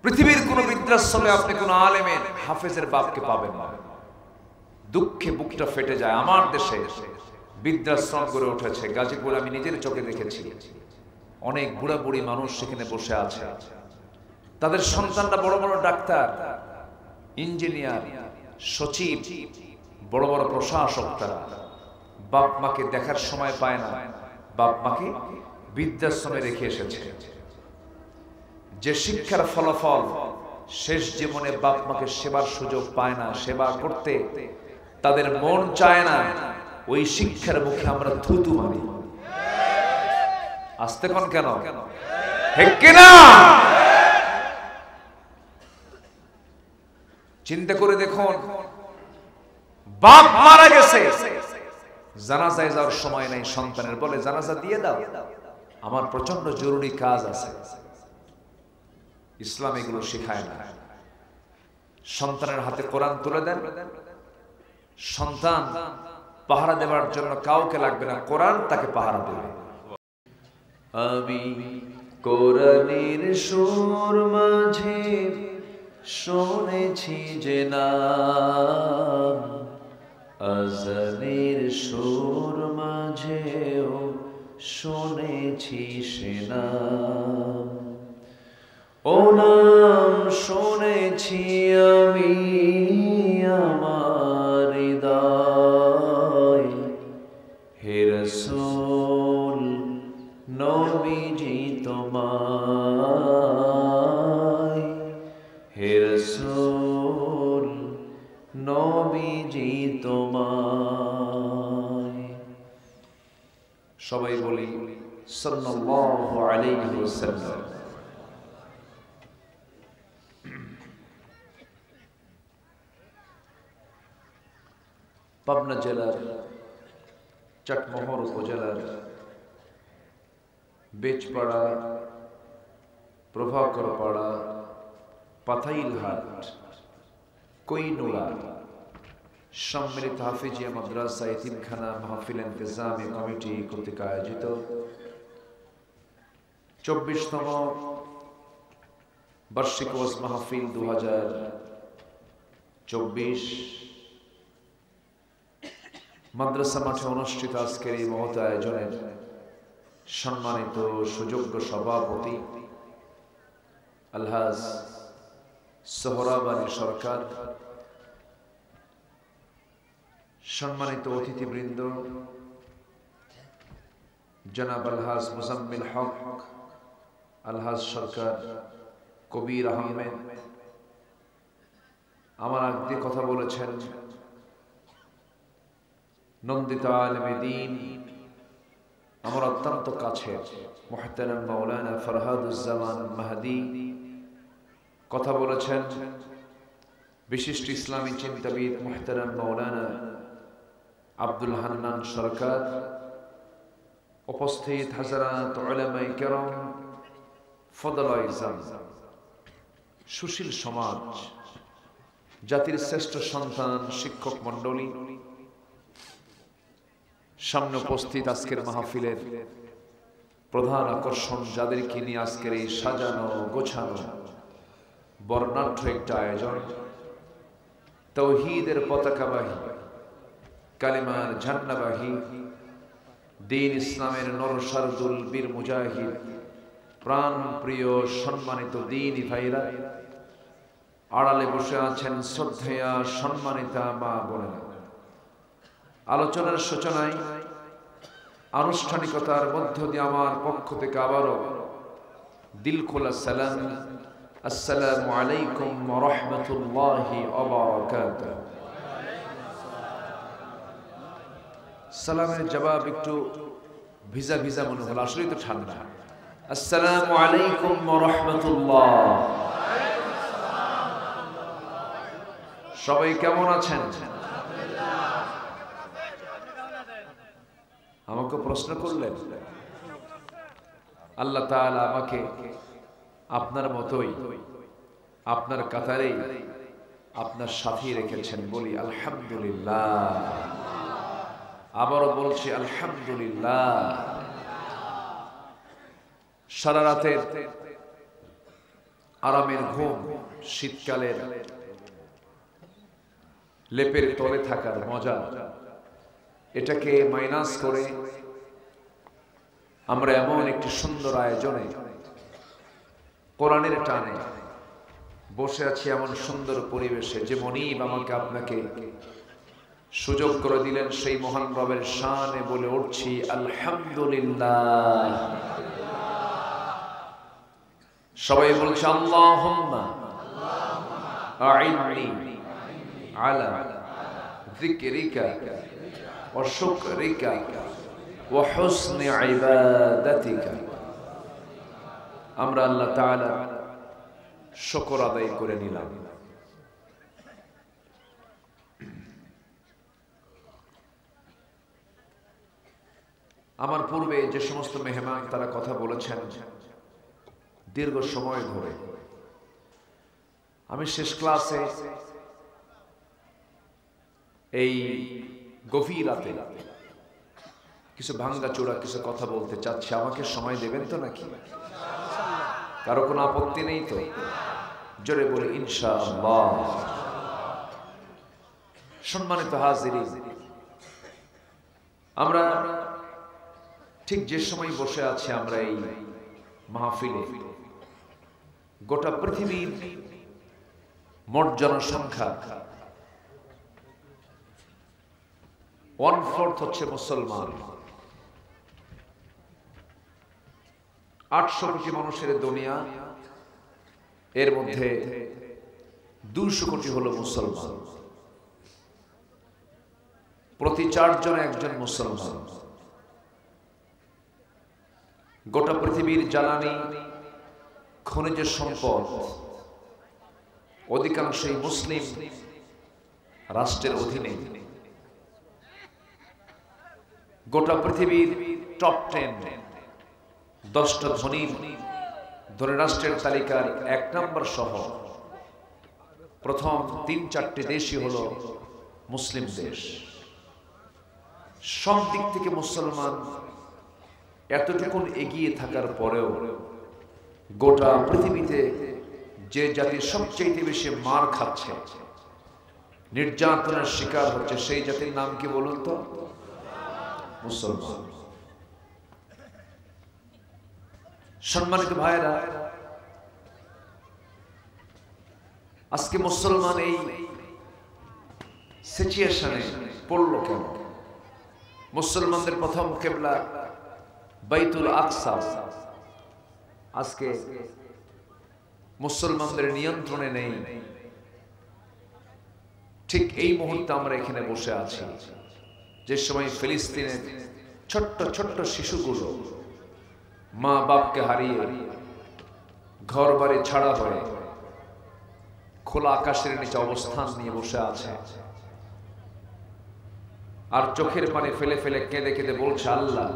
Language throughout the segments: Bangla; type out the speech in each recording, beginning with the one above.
পৃথিবীর কোন বৃদ্ধাশ্রমে আপনি কোন আলেমের হাফেজের বাপকে পাবেন না। দুঃখে বুকটা ফেটে যায়। আমার দেশে বৃদ্ধাশ্রম গড়ে উঠেছে গাজীপুর, আমি নিজের চোখে দেখেছি। অনেক বুড়া বুড়ি মানুষ সেখানে বসে আছে, তাদের সন্তানরা বড় বড় ডাক্তার, ইঞ্জিনিয়ার, সচিব, বড় বড় প্রশাসক। তারা বাপ মাকে দেখার সময় পায় না, বাপ মাকে বৃদ্ধাশ্রমে রেখে এসেছে। যে শিক্ষার ফলাফল শেষ জীবনে বাপ মাকে সেবার সুযোগ পায় না, সেবা করতে তাদের মন চায় না, ওই শিক্ষার মুখে আমরা থুতু মারি। আসতে কোন কেন না? চিন্তা করে দেখুন, বাপ মারা গেছে, জানাজায় যাওয়ার সময় নাই, সন্তানের বলে জানাজা দিয়ে দাও, আমার প্রচন্ড জরুরি কাজ আছে। ইসলাম এগুলো শেখায় না। সন্তানের হাতে কোরআন তুলে দেন, সন্তান পাহারা দেওয়ার জন্য কাউকে লাগবে না, কোরআন তাকে পাহারা দেবে। আমি কোরআনের সুর মাঝে শুনেছি যে নাম, আজানের সুর মাঝেও শুনেছি সে নাম। ও নাম শুনেছি আমি আমার হৃদয়, হে রাসূল নবীজি তোমায়, হে রাসূল নবীজি তোমায়। সবাই বলি সাল্লাল্লাহু আলাইহি ওয়াসাল্লাম। পাবনা জেলার চাটমোহর উপজেলার বেচপাড়া, প্রভাকরপাড়া, পাথাইলহাট, কৈনুরা সম্মিলিত হাফিজিয়া মাদ্রাসা এতিমখানা মাহফিল ইন্তেজামি কমিটি কর্তৃক আয়োজিত 24তম বার্ষিক ওয়াজ মাহফিল 2024 মাদ্রাসা মাঠে অনুষ্ঠিত আজকের এই মহৎ আয়োজনের সম্মানিত সুযোগ্য সভাপতি আলহাজ সোহরাব আলী সরকার, সম্মানিত অতিথিবৃন্দ জনাব আলহাজ মুজাম্মিল হক, আলহাজ সরকার, কবির আহমেদ, আমার আগে কথা বলেছেন নন্দিত আলেমে দ্বীন, আমার অত্যন্ত কাছের মুহতারাম মাওলানা ফরহাদুজ্জামান মাহদী, কথা বলেছেন বিশিষ্ট ইসলামী চিন্তাবিদ মুহতারাম মাওলানা আব্দুল হান্নান সরকার, উপস্থিত হাজারাত উলামায়ে কেরাম, ফদলায়ে ইজাম, সুশীল সমাজ, জাতির শ্রেষ্ঠ সন্তান, শিক্ষক মণ্ডলী, সামনে উপস্থিত আজকের মাহফিলের প্রধান আকর্ষণ, যাদেরকে নিয়ে আজকের এই সাজানো গোছানো বর্ণাঢ্য একটা আয়োজন, তাওহীদের পতাকাবাহী, কালিমার ঝান্ডাবাহী, দ্বীন ইসলামের নরসারদুল বীর মুজাহিদ, প্রাণ প্রিয় সম্মানিত দ্বীনি ভাইরা, আড়ালে বসে আছেন শ্রদ্ধেয়া সম্মানিতা মা বোনেরা। আলোচনার সূচনায় আনুষ্ঠানিকতার মধ্য দিয়ে আমার পক্ষ থেকে আবারও দিল খোলা সালাম, আসসালামু আলাইকুম ওয়া রাহমাতুল্লাহি ওয়া বারাকাতুহু। সালামের জবাব একটু ভিজা ভিজা মনে হলো, আসলেই তো ঠান্ডা। আসসালামু আলাইকুম ওয়া রাহমাতুল্লাহ। সবাই কেমন আছেন? আমাকে প্রশ্ন করলেন, আল্লাহ তাআলা আমাকে আপনার মতোই আপনার কাতারেই আপনার সাথী রেখেছেন, বলি আলহামদুলিল্লাহ। আবারও বলছি আলহামদুলিল্লাহ। সারা রাতের আরামের ঘুম, শীতকালের লেপের তলে থাকার মজা, এটাকে মাইনাস করে আমরা এমন একটি সুন্দর আয়োজনে কোরআনের টানে বসে আছি, এমন সুন্দর পরিবেশে যে মনিব আমাকে আপনাকে সুযোগ করে দিলেন, সেই মহান রবের শানে বলে উঠছি আলহামদুলিল্লাহ। সবাই বলছে আল্লাহুম্মা আইন্নি আলা যিকরিকা ওয়া শুকরিকা ওয়া হুসনি ইবাদাতিকা। আমরা আল্লাহ তাআলা শুকর আদায় করে নিলাম। আমার পূর্বে যে সমস্ত মেহমান তারা কথা বলেছেন দীর্ঘ সময় ধরে, আমি শেষ ক্লাসে এই গভীর রাতে কিছু ভাঙ্গা চোরা কিছু কথা বলতে চাচ্ছি। আমাকে সময় দেবেন তো নাকি? কারো কোনো আপত্তি নেই তো? জোরে বলে ইনশাআল্লাহ। সম্মানিত হাজিরিন, আমরা ঠিক যে সময় বসে আছি আমরা এই মাহফিলে, গোটা পৃথিবীর মোট জনসংখ্যা 1/4 হচ্ছে মুসলমান। 800 কোটি মানুষের দুনিয়া, এর মধ্যে 200 কোটি হলো মুসলমান। প্রতি 4 জনে একজন মুসলমান। গোটা পৃথিবীর জ্বালানি খনিজ সম্পদ অধিকাংশই মুসলিম রাষ্ট্রের অধীনে। গোটা পৃথিবীর টপ 10টা ধনী রাষ্ট্রের তালিকার 1 নম্বর সহ প্রথম 3-4টি দেশই হলো মুসলিম দেশ। সব দিক থেকে মুসলমান এতটুকুন এগিয়ে থাকার পরেও গোটা পৃথিবীতে যে জাতি সবচেয়ে বেশি মার খাচ্ছে, নির্যাতনের শিকার হচ্ছে, সেই জাতির নাম কি বলুন তো? মুসলমান। সম্মানিত ভাইরা, আজকে মুসলমান এই সিচুয়েশনে পড়লো কেন? মুসলমানদের প্রথম কিবলা বাইতুল আকসা আজকে মুসলমানদের নিয়ন্ত্রণে নেই। ঠিক এই মুহূর্তে আমরা এখানে বসে আছি, যে সময় ফিলিস্তিনের ছোট্ট ছোট্ট শিশুগুলো মা বাপকে হারিয়ে ঘর বাড়ি ছাড়া হয়ে খোলা আকাশের নিচে অবস্থান নিয়ে বসে আছে, আর চোখের পানি ফেলে ফেলে কেঁদে কেঁদে বলছে, আল্লাহ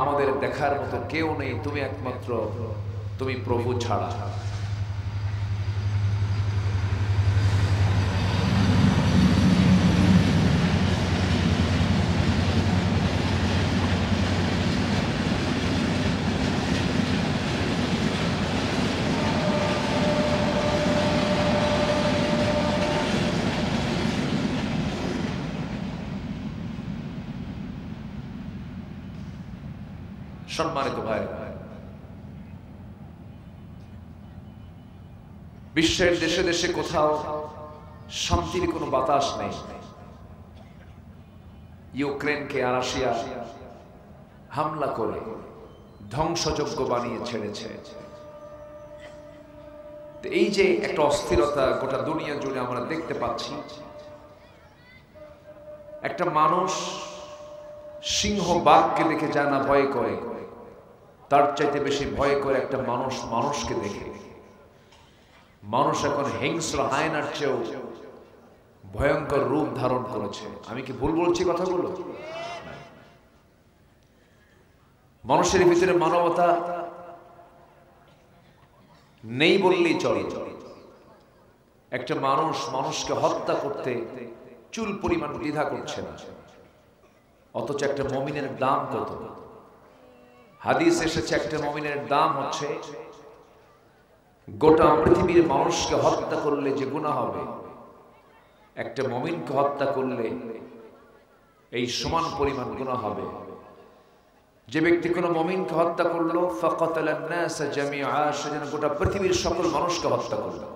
আমাদের দেখার মতো কেউ নেই, তুমি একমাত্র, তুমি প্রভু ছাড়া। সম্মানিত ভাই, বিশ্বের দেশে দেশে কোথাও শান্তির কোনো বাতাস নেই। ইউক্রেনকে রাশিয়া হামলা করে ধ্বংসযজ্ঞ বানিয়ে ছেড়েছে। এই যে একটা অস্থিরতা গোটা দুনিয়া জুড়ে আমরা দেখতে পাচ্ছি, একটা মানুষ সিংহ বাঘকে দেখে যায় না ভয় করে, তার চাইতে বেশি ভয় করে একটা মানুষ মানুষকে দেখে। মানুষ এখন হিংস্র হায়নার চেয়েও ভয়ঙ্কর রূপ ধারণ করেছে। আমি কি ভুল বলছি কথাগুলো? মানুষের ভিতরে মানবতা নেই বললেই চলে। একটা মানুষ মানুষকে হত্যা করতে চুল পরিমাণ দ্বিধা করছে না, অথচ একটা মুমিনের দাম কত? হাদিস এসেছে একটা মুমিনের দাম হচ্ছে গোটা পৃথিবীর মানুষকে হত্যা করলে যে গুনাহ হবে, একটা মুমিনকে হত্যা করলে এই সমান পরিমাণ গুনাহ হবে। যে ব্যক্তি কোনো মুমিনকে হত্যা করলো, ফাকাতালান নাস জামিআ, সে যেন গোটা পৃথিবীর সকল মানুষকে হত্যা করলো।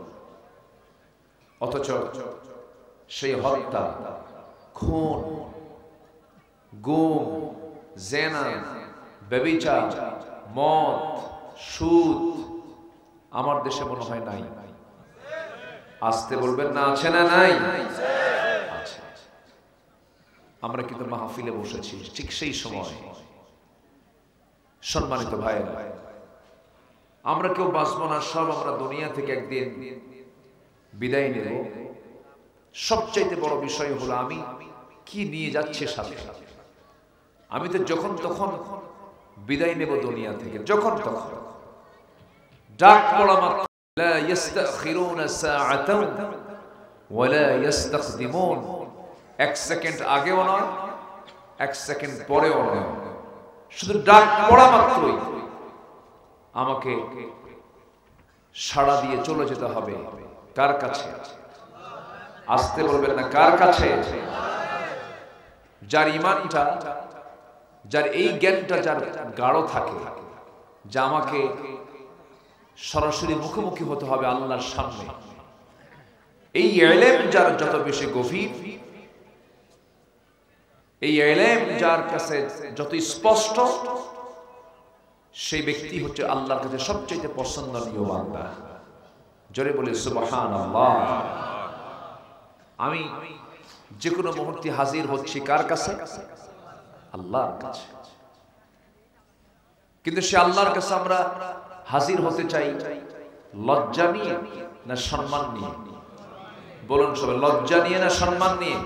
অথচ সেই হত্যা, খুন, গুম, জেনা, ব্যভিচার, মদ, সুদ আমার দেশে মনে হয় নাই। আসতে বলবেন না, আছে না নাই? আছে। আমরা কিন্তু মাহফিলে বসেছি ঠিক সেই সময়। সম্মানিত ভাই, আমরা কেউ বাঁচব না, সব আমরা দুনিয়া থেকে একদিন বিদায় নেব। সবচাইতে বড় বিষয় হলো আমি কি নিয়ে যাচ্ছে সাথে। আমি তো যখন তখন বিদায় নেব দুনিয়া থেকে, যখন তখন। ডাক পড়া মাত্র, লা ইস্তাখিরুনা সাআতান ওয়া লা ইস্তাকদিমুন, এক সেকেন্ড আগেও নয়, এক সেকেন্ড পরেও নয়। শুধু ডাক পড়া মাত্রই আমাকে সাড়া দিয়ে চলে যেতে হবে। কার কাছে? আসতে বলবেন না, কার কাছে? যার ঈমানটা, যার এই জ্ঞানটা যার গাঢ় থাকে, যা আমাকে সরাসরি মুখোমুখি হতে হবে আল্লাহর সামনে, এই ইলম যার যত বেশি গভীর, এই ইলম যার কাছে যত স্পষ্ট, সেই ব্যক্তি হচ্ছে আল্লাহর কাছে সবচেয়ে পছন্দনীয় বান্দা। জোরে বলে সুবহানাল্লাহ। আমি যে কোনো মুহূর্তে হাজির হচ্ছি কার কাছে? আল্লাহর কাছে। কিন্তু সে আল্লাহর কাছে আমরা হাজির হতে চাই লজ্জা নিয়ে না সম্মান নিয়ে? বলুন সবাই, লজ্জা নিয়ে না সম্মান নিয়ে?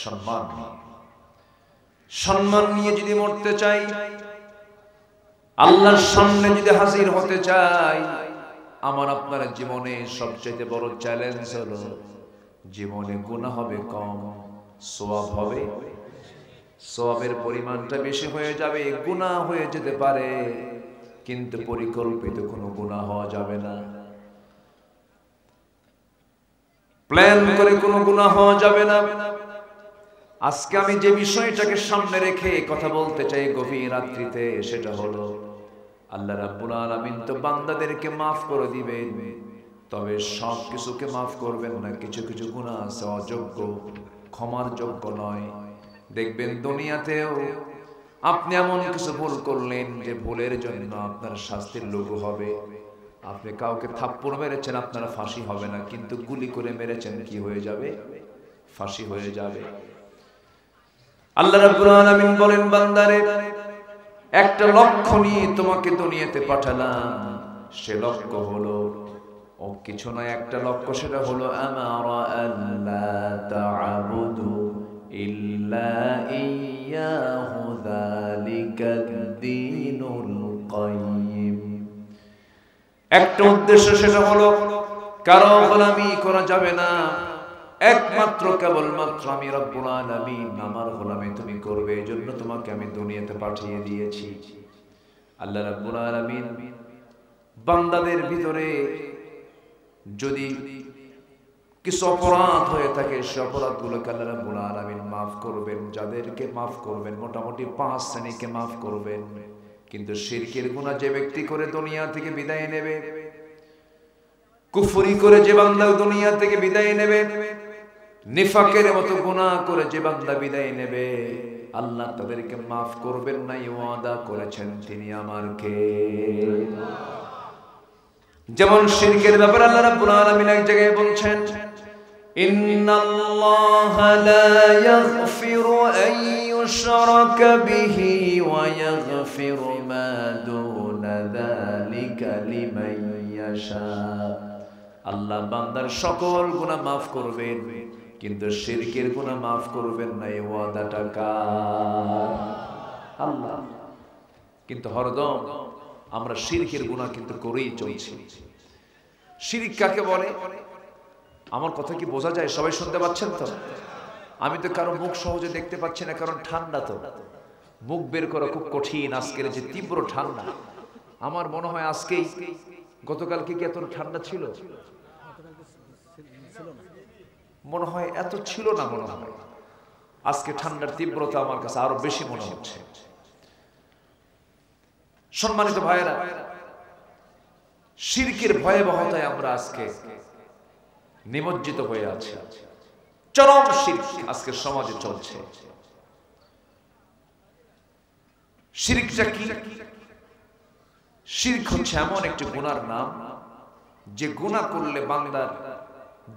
সম্মান নিয়ে। সম্মান নিয়ে যদি মরতে চাই, আল্লাহর সামনে যদি হাজির হতে চাই, আমার আপনার জীবনে সবচেয়ে বড় চ্যালেঞ্জ হলো জীবনে গুনাহ হবে কম, সওয়াব হবে। সওয়াবের পরিমাণটা বেশি হয়ে যাবে, গুনাহ হয়ে যেতে পারে, কিন্তু পরিকল্পিত কোনো গুনাহ হওয়া যাবে না। প্ল্যান করে কোনো গুনাহ হওয়া যাবে না। আজকে আমি যে বিষয়টাকে সামনে রেখে কথা বলতে চাই গভীর রাত্রিতে, সেটা হলো আল্লাহ রাব্বুল আলামিন তো বান্দাদেরকে মাফ করে দিবেন, তবে সব কিছুকে মাফ করবেন না। কিছু কিছু গুনাহ আছে অযোগ্য, ক্ষমার যোগ্য নয়। দেখবেন দুনিয়াতেও আপনি এমন কিছু ভুল করলেন যে ভুলের জন্য আপনার শাস্তির লঘু হবে। আপনি কাউকে থাপ্পড় মেরেছেন, আপনার ফাঁসি হবে না, কিন্তু গুলি করে মেরেছেন, কি হয়ে যাবে? ফাঁসি হয়ে যাবে। আল্লাহ রাব্বুল আলামিন বলেন, বান্দারে, একটা লক্ষ্য নিয়ে তোমাকে দুনিয়াতে পাঠালাম। সে লক্ষ্য হলো ও কিছু নয়, একটা লক্ষ্য, সেটা হলো আমারা আল্লা তা'বুদু ইল্লা ইয়্যাহু যালিকাদ দীনুল কাইয়্যিম। একটা উদ্দেশ্য, সেটা হলো কারো গোলামি করা যাবে না, একমাত্র কেবলমাত্র আমি রব্বুল আলামিন, আমার গোলামি তুমি করবে, এজন্য তোমাকে আমি দুনিয়াতে পাঠিয়ে দিয়েছি। আল্লাহ রাব্বুল আলামিন বান্দাদের ভিতরে যদি কিছু অপরাধ হয়ে থাকে, সে অপরাধগুলোকে আল্লাহ রাব্বুল আলামিন মাফ করবেন। যাদেরকে মাফ করবেন, মোটামুটি 5 শ্রেণীকে মাফ করবেন। কিন্তু শিরকের গুনাহ যে ব্যক্তি করে দুনিয়া থেকে বিদায় নেবে, কুফরি করে যে বান্দা দুনিয়া থেকে বিদায় নেবে, নিফাকের মতো গুনাহ করে যে বান্দা বিদায় নেবে, আল্লাহ তাদেরকে মাফ করবেন না। ওয়াদা করেছেন তিনি আমার কে। যেমন শিরকের ব্যাপারে আল্লাহ রাব্বুল আলামিন এক জায়গায় বলছেন, ইন্নাল্লাহা লা ইয়াগফিরু আন ইউশরাকা বিহি ওয়া ইয়াগফিরু মা দুনা যালিকা লিমান ইয়াশা। আল্লাহ বান্দার সকল গুনাহ মাফ করবেন, কিন্তু শিরকের গুনাহ মাফ করবেন না। এই ওয়াদাটা কার? আল্লাহ। কিন্তু হরদম আমরা শিরকের গুনাহ কিন্তু করেই চলছি। শিরক কাকে বলে? আমার কথা কি বোঝা যায়? সবাই শুনতে পাচ্ছেন তো? আমি তো কারো মুখ সহজে দেখতে পাচ্ছি না, কারণ ঠান্ডা তো, মুখ বের করা খুব কঠিন। আজকের যে তীব্র ঠান্ডা, আমার মনে হয় আজকেই গতকালকে কি এত ঠান্ডা ছিল? মনে হয় এত ছিল না, মনে হয় আজকে ঠান্ডার তীব্রতা আমার কাছে আরো বেশি মনে হচ্ছে। সম্মানিত ভাইয়েরা, শিরকের ভয়াবহতায় আমরা আজকে নিমজ্জিত হয়ে আছি। চরম শিরক আজকে সমাজে চলছে। শিরকটা কি? শিরক হচ্ছে এমন একটি গুনার নাম যে গুনাহ করলে বান্দার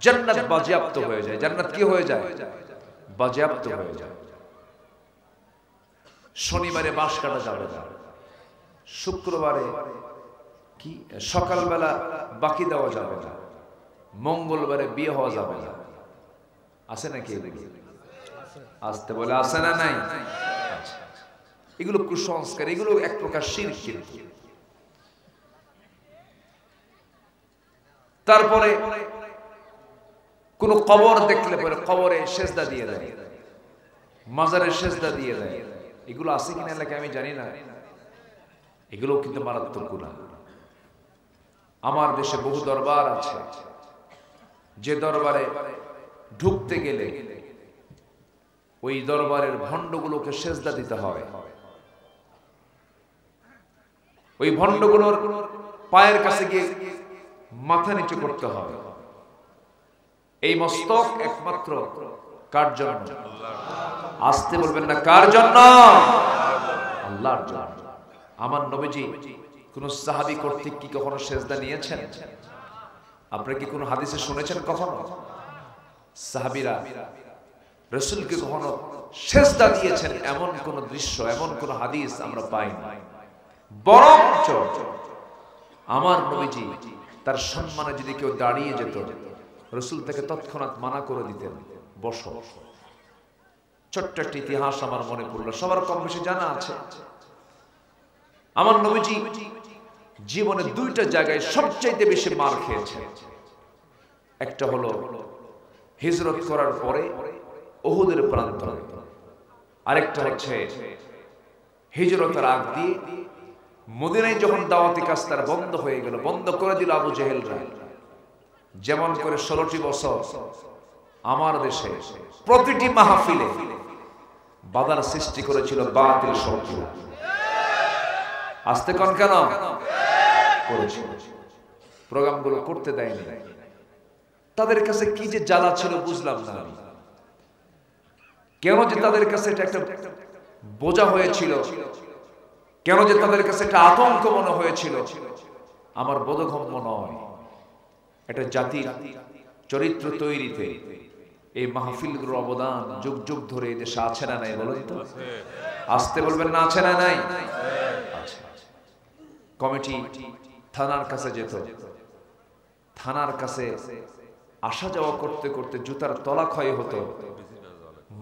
জান্নাত বাজেয়াপ্ত হয়ে যায়। জান্নাত কি হয়ে যায়? বাজেয়াপ্ত হয়ে যায়। শনিবারে বাঁশ কাটা যাবে না, শুক্রবারে কি সকালবেলা বাকি দেওয়া যাবে না, মঙ্গলবারে বিয়ে হওয়া যাবে না। আছে নাকি? আসতে বলে আছে না নাই? এগুলো কুসংস্কার, এগুলো এক প্রকার শিরক। তারপরে কোন কবর দেখলে পরে কবরে সেজদা দিয়ে দেয়, মাজারে সেজদা দিয়ে দেয়। এগুলো আছে কিনা এলাকায় আমি জানি না। এগুলো কিন্তু মারাত্মক গুনাহ। আমার দেশে বহু দরবার আছে, যে দরবারে ঢুকতে গেলে ওই দরবারের ভণ্ডগুলোকে সেজদা দিতে হয়। ওই ভণ্ডগুলোর পায়ের কাছে গিয়ে মাথা নিচু করতে হয়। এই মস্তক একমাত্র কার জন্য? আসতে বলবেন না, কার জন্য? আল্লাহর জন্য। আমার নবীজি কোন সাহাবী কর্তৃক কি কখনো সেজদা নিয়েছেন? আপনারা কি কোন হাদিসে শুনেছেন কখনো সাহাবীরা রাসূলকে কখনো সেজদা দিয়েছেন? এমন কোন দৃশ্য, এমন কোন হাদিস আমরা পাই না। বরঞ্চ আমার নবীজি তার সম্মানে যদি কেউ দাঁড়িয়ে যেত, রাসূল তাকে তৎক্ষণাৎ মানা করে দিতেন, বসো। ছোট্ট একটা ইতিহাস আমার মনে পড়লো, সবার কম বেশি জানা আছে। আমার নবীজি জীবনে দুইটা জায়গায় সবচাইতে বেশি মার খেয়েছেন। একটা হলো হিজরত করার পরে উহুদের প্রান্তরে, আরেকটা হচ্ছে হিজরতের আগ দিয়ে মদিনায় যখন দাওয়াতি কাজ তার বন্ধ হয়ে গেল, বন্ধ করে দিল আবু জেহেলরা। যেমন করে 16টি বছর আমার দেশে প্রতিটি মাহফিলে বাধার সৃষ্টি করেছিল বাতিল শক্তি। আসতে কোন কেন করেছিল? প্রোগ্রামগুলো করতে দেয়নি। তাদের কাছে কি যে জ্বালা ছিল বুঝলাম না আমি। কেন যে তাদের কাছে এটা একটা বোঝা হয়েছিল, কেন যে তাদের কাছে একটা আতঙ্ক মনে হয়েছিল, আমার বোধগম্য নয়। এটা জাতির চরিত্র তৈরিতে এই মাহফিলগুলোর অবদান যুগ যুগ ধরে এই দেশে আছে না নাই? বলেন তো, আসতে বলবেন না, আছে না নাই? কমিটি থানার কাছে যেত, থানার কাছে আসা যাওয়া করতে করতে জুতার তলা ক্ষয় হতো,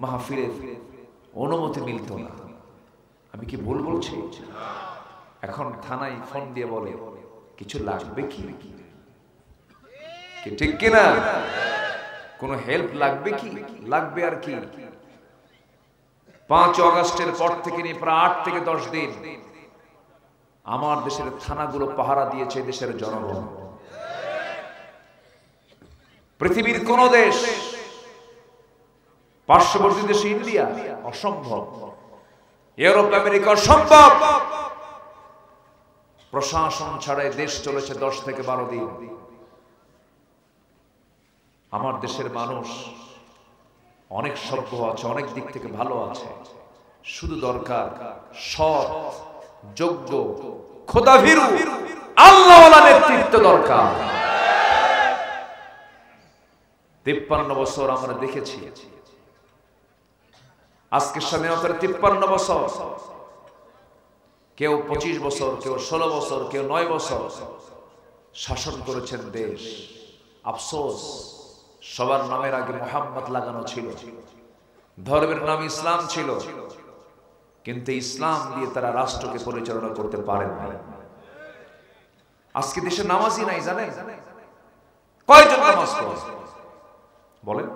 মাহফিলের অনুমতি মিলত না। আমি কি ভুল বলছি? এখন থানায় ফোন দিয়ে বলে কিছু লাগবে কি, ঠিক কিনা? কোন হেল্প লাগবে কি? লাগবে আর কি। 5 আগস্টের পর থেকে নিয়ে প্রায় 8 থেকে 10 দিন আমার দেশের থানাগুলো পাহারা দিয়েছে দেশের জনগণ। পৃথিবীর কোন দেশ, পার্শ্ববর্তী দেশ ইন্ডিয়া অসম্ভব, ইউরোপ আমেরিকা অসম্ভব, প্রশাসন ছাড়াই দেশ চলেছে 10 থেকে 12 দিন। আমার দেশের মানুষ অনেক সভ্য আছে, অনেক দিক থেকে ভালো আছে, শুধু দরকার সৎ, যোগ্য, খোদাভীরু, আল্লাহওয়ালা নেতৃত্ব দরকার। 53 বছর আমরা দেখেছি, আজকে স্বাধীনতার 53 বছর, কেউ 25 বছর, কেউ 16 বছর, কেউ 9 বছর শাসন করেছেন দেশ। আফসোস, সবার নামের আগে মুহাম্মদ লাগানো ছিল, ধর্মের নাম ইসলাম ছিল, কিন্তু ইসলাম দিয়ে তারা রাষ্ট্রকে পরিচালনা করতে পারেন না। আজকে দেশে নামাজই নাই, জানেন? কয়জন নামাজ পড়ে বলেন?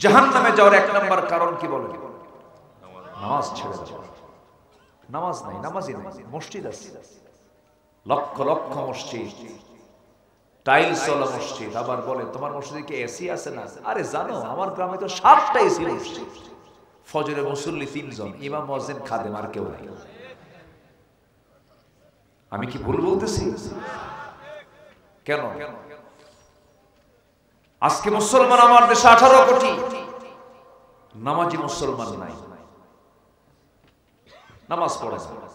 জাহান্নামে যাওয়ার 1 নম্বর কারণ কি বলেন? নামাজ ছেড়ে দেওয়া। নামাজ নাই, নামাজই নাই, মসজিদ আছে লক্ষ লক্ষ মসজিদ, টাইলস ওয়ালা মসজিদ। আবার বলে তোমার মসজিদে কি এসি আছে না? আরে জানো আমার গ্রামে তো 7টা এসি মসজিদ, ফজরে মুসল্লি 3 জন, ইমাম মুয়াজ্জিন খাদেম, আর কেউ নাই। আমি কি ভুল বলতেছি? কেন আজকে মুসলমান আমার দেশে 18 কোটি, নামাজি মুসলমান নাই, নামাজ পড়ে না,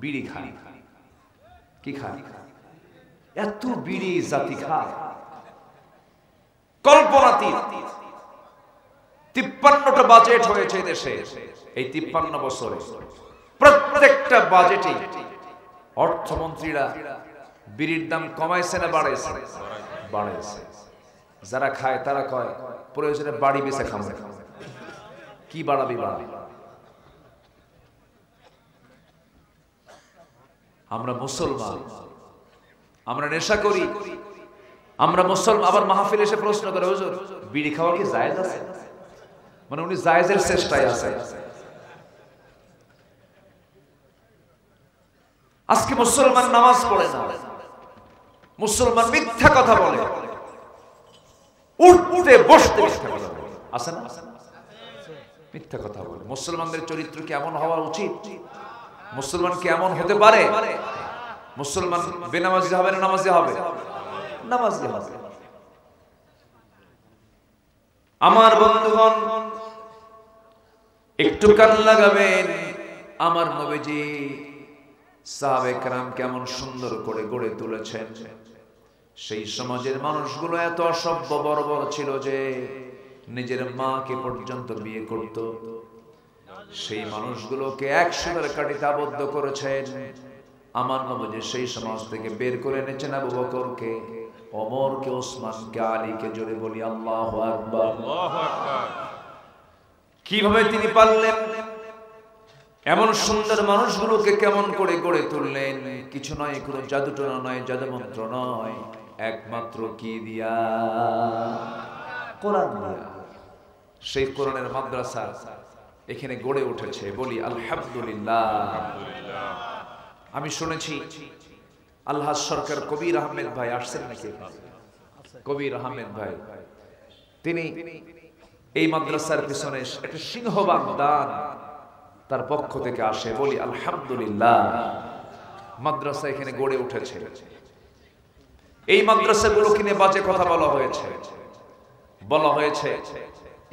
বিড়ি খায়। কি খায়? এত বিড়ি জাতি খায় কল্পনাতীত। 53টা বাজেট হয়েছে দেশে এই 53 বছরে। প্রত্যেকটা বাজেটে অর্থমন্ত্রীরা বিড়ির দাম কমাইছে না বাড়াইছে? বাড়াইছে। যারা খায় তারা কয় প্রয়োজনে বাড়ি বেচে খাবে। কি বাড়াবি বাড়াবি? আমরা মুসলমান, আমরা নেশা করি, আমরা মুসলমান। আবার মাহফিল এসে প্রশ্ন করে হুজুর বিড়ি খাওয়া কি জায়েজ আছে? মানে উনি জায়েজের চেষ্টায় আছে। আজকে মুসলমান নামাজ পড়ে না, মুসলমান মিথ্যা কথা বলে, উঠতে বসতে মিথ্যা কথা বলে, আছে না? মিথ্যা কথা বলে। মুসলমানদের চরিত্র কি এমন হওয়া উচিত? মুসলমান কি এমন হতে পারে? মুসলমান বেনামাজি হবে না নামাজি হবে? নামাজি হবে। আমার বন্ধুগণ একটু কান লাগাবেন, আমার নবীজি সাহাবে কেরাম কেমন সুন্দর করে গড়ে তুলেছেন। সেই সমাজের মানুষগুলো এত অসভ্য বর্বর ছিল যে নিজের মাকে পর্যন্ত বিয়ে করত। সেই মানুষগুলোকে 100 কাঠিতে আবদ্ধ করেছেন। আমার নবীজি সেই সমাজ থেকে বের করে এনেছেন আবু বকরকে, ওমরকে, ওসমানকে, আলীকে। জোরে বলি আল্লাহু আকবার। কিভাবে তিনি পারলেন এমন সুন্দর মানুষগুলোকে কেমন করে গড়ে তুললেন? কিছু নয়, কোনো জাদুটোনা নয়, জাদুমন্ত্র নয়, একমাত্র কি দিয়া? কোরআন দিয়া। সেই কোরআনের মাদ্রাসা এখানে গড়ে উঠেছে। বলি আলহামদুলিল্লাহ। আমি শুনেছি আলহাজ সরকার কবির আহমেদ ভাই আসছেন নাকি? কবির আহমেদ ভাই তিনি এই মাদ্রাসার পিছনে একটা সিংহবাগ দান তার পক্ষ থেকে আসে। বলি আলহামদুলিল্লাহ। মাদ্রাসা এখানে গড়ে উঠেছে। এই মাদ্রাসাগুলো কিনে বাজে কথা বলা হয়েছে, বলা হয়েছে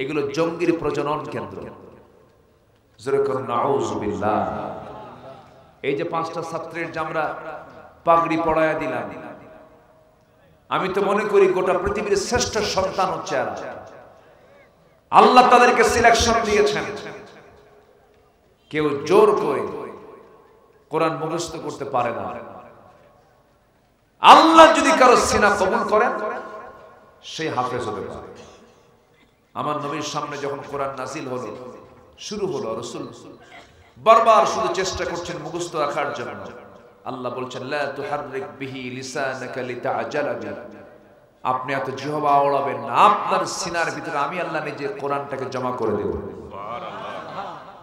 এগুলো জঙ্গির প্রজনন কেন্দ্র। জোরে করুন নাউযুবিল্লাহ। এই যে 5টা ছাত্রের যে আমরা পাগড়ি পড়ায়া দিলাম, আমি তো মনে করি গোটা পৃথিবীর শ্রেষ্ঠ সন্তান হচ্ছে এরা। আল্লাহ তাদেরকে সিলেকশন দিয়েছেন। কেউ জোর করে কোরআন মুখস্থ করতে পারে না। আল্লাহ যদি কারো সিনা কবুল করেন সে হাফেজ হতে পারে। আমার নবীর সামনে যখন কোরআন নাজিল হলো, শুরু হলো, রাসূল বারবার শুধু চেষ্টা করছেন মুখস্থ রাখার জন্য। আল্লাহ বলছেন লা তুহাররিক বিহি লিসানাকা লিতাআজালা বিহি, আপনি এত জিহবা ওড়াবেন না, আপনার সিনার ভিতরে আমি আল্লাহ নিজে কোরআনটাকে জমা করে দেব।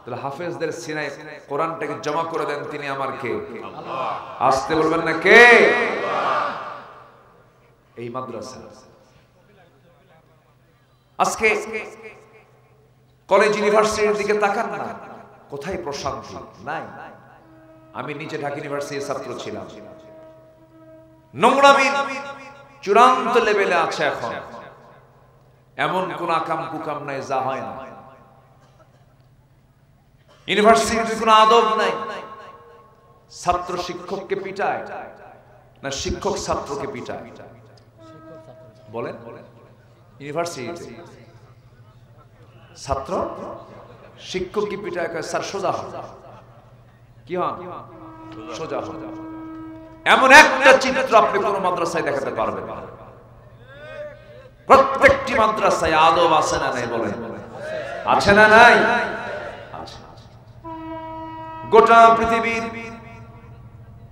তাহলে হাফেজদের সিনায় কোরআনটাকে জমা করে দেন তিনি আমার কে? আল্লাহ। আসতে বলবেন না কে? আল্লাহ। এই মাদ্রাসা আজকে কলেজ ইউনিভার্সিটির দিকে তাকান না, কোথায় প্রশান্তি নাই। আমি নিচে ঢাকা ইউনিভার্সিটির ছাত্র ছিলাম। নোংরামি চূড়ান্ত লেভেলে আছে এখন। এমন কোন আকাম কুকাম নাই যা হয় না। ইউনিভার্সিটিতে কোনো আদব নাই। ছাত্র শিক্ষককে পিটায় না শিক্ষক ছাত্রকে পিটায়? বলেন। ইউনিভার্সিটিতে ছাত্র শিক্ষককে পিটায়, স্যার সোজা হন। কি হন? সোজা হন। এমন একটা চিত্র আপনি কোন মাদ্রাসায় দেখাতে পারবেন না। প্রত্যেকটি মাদ্রাসায় আদব আছে না নাই? বলেন আছে না নাই? গোটা পৃথিবীর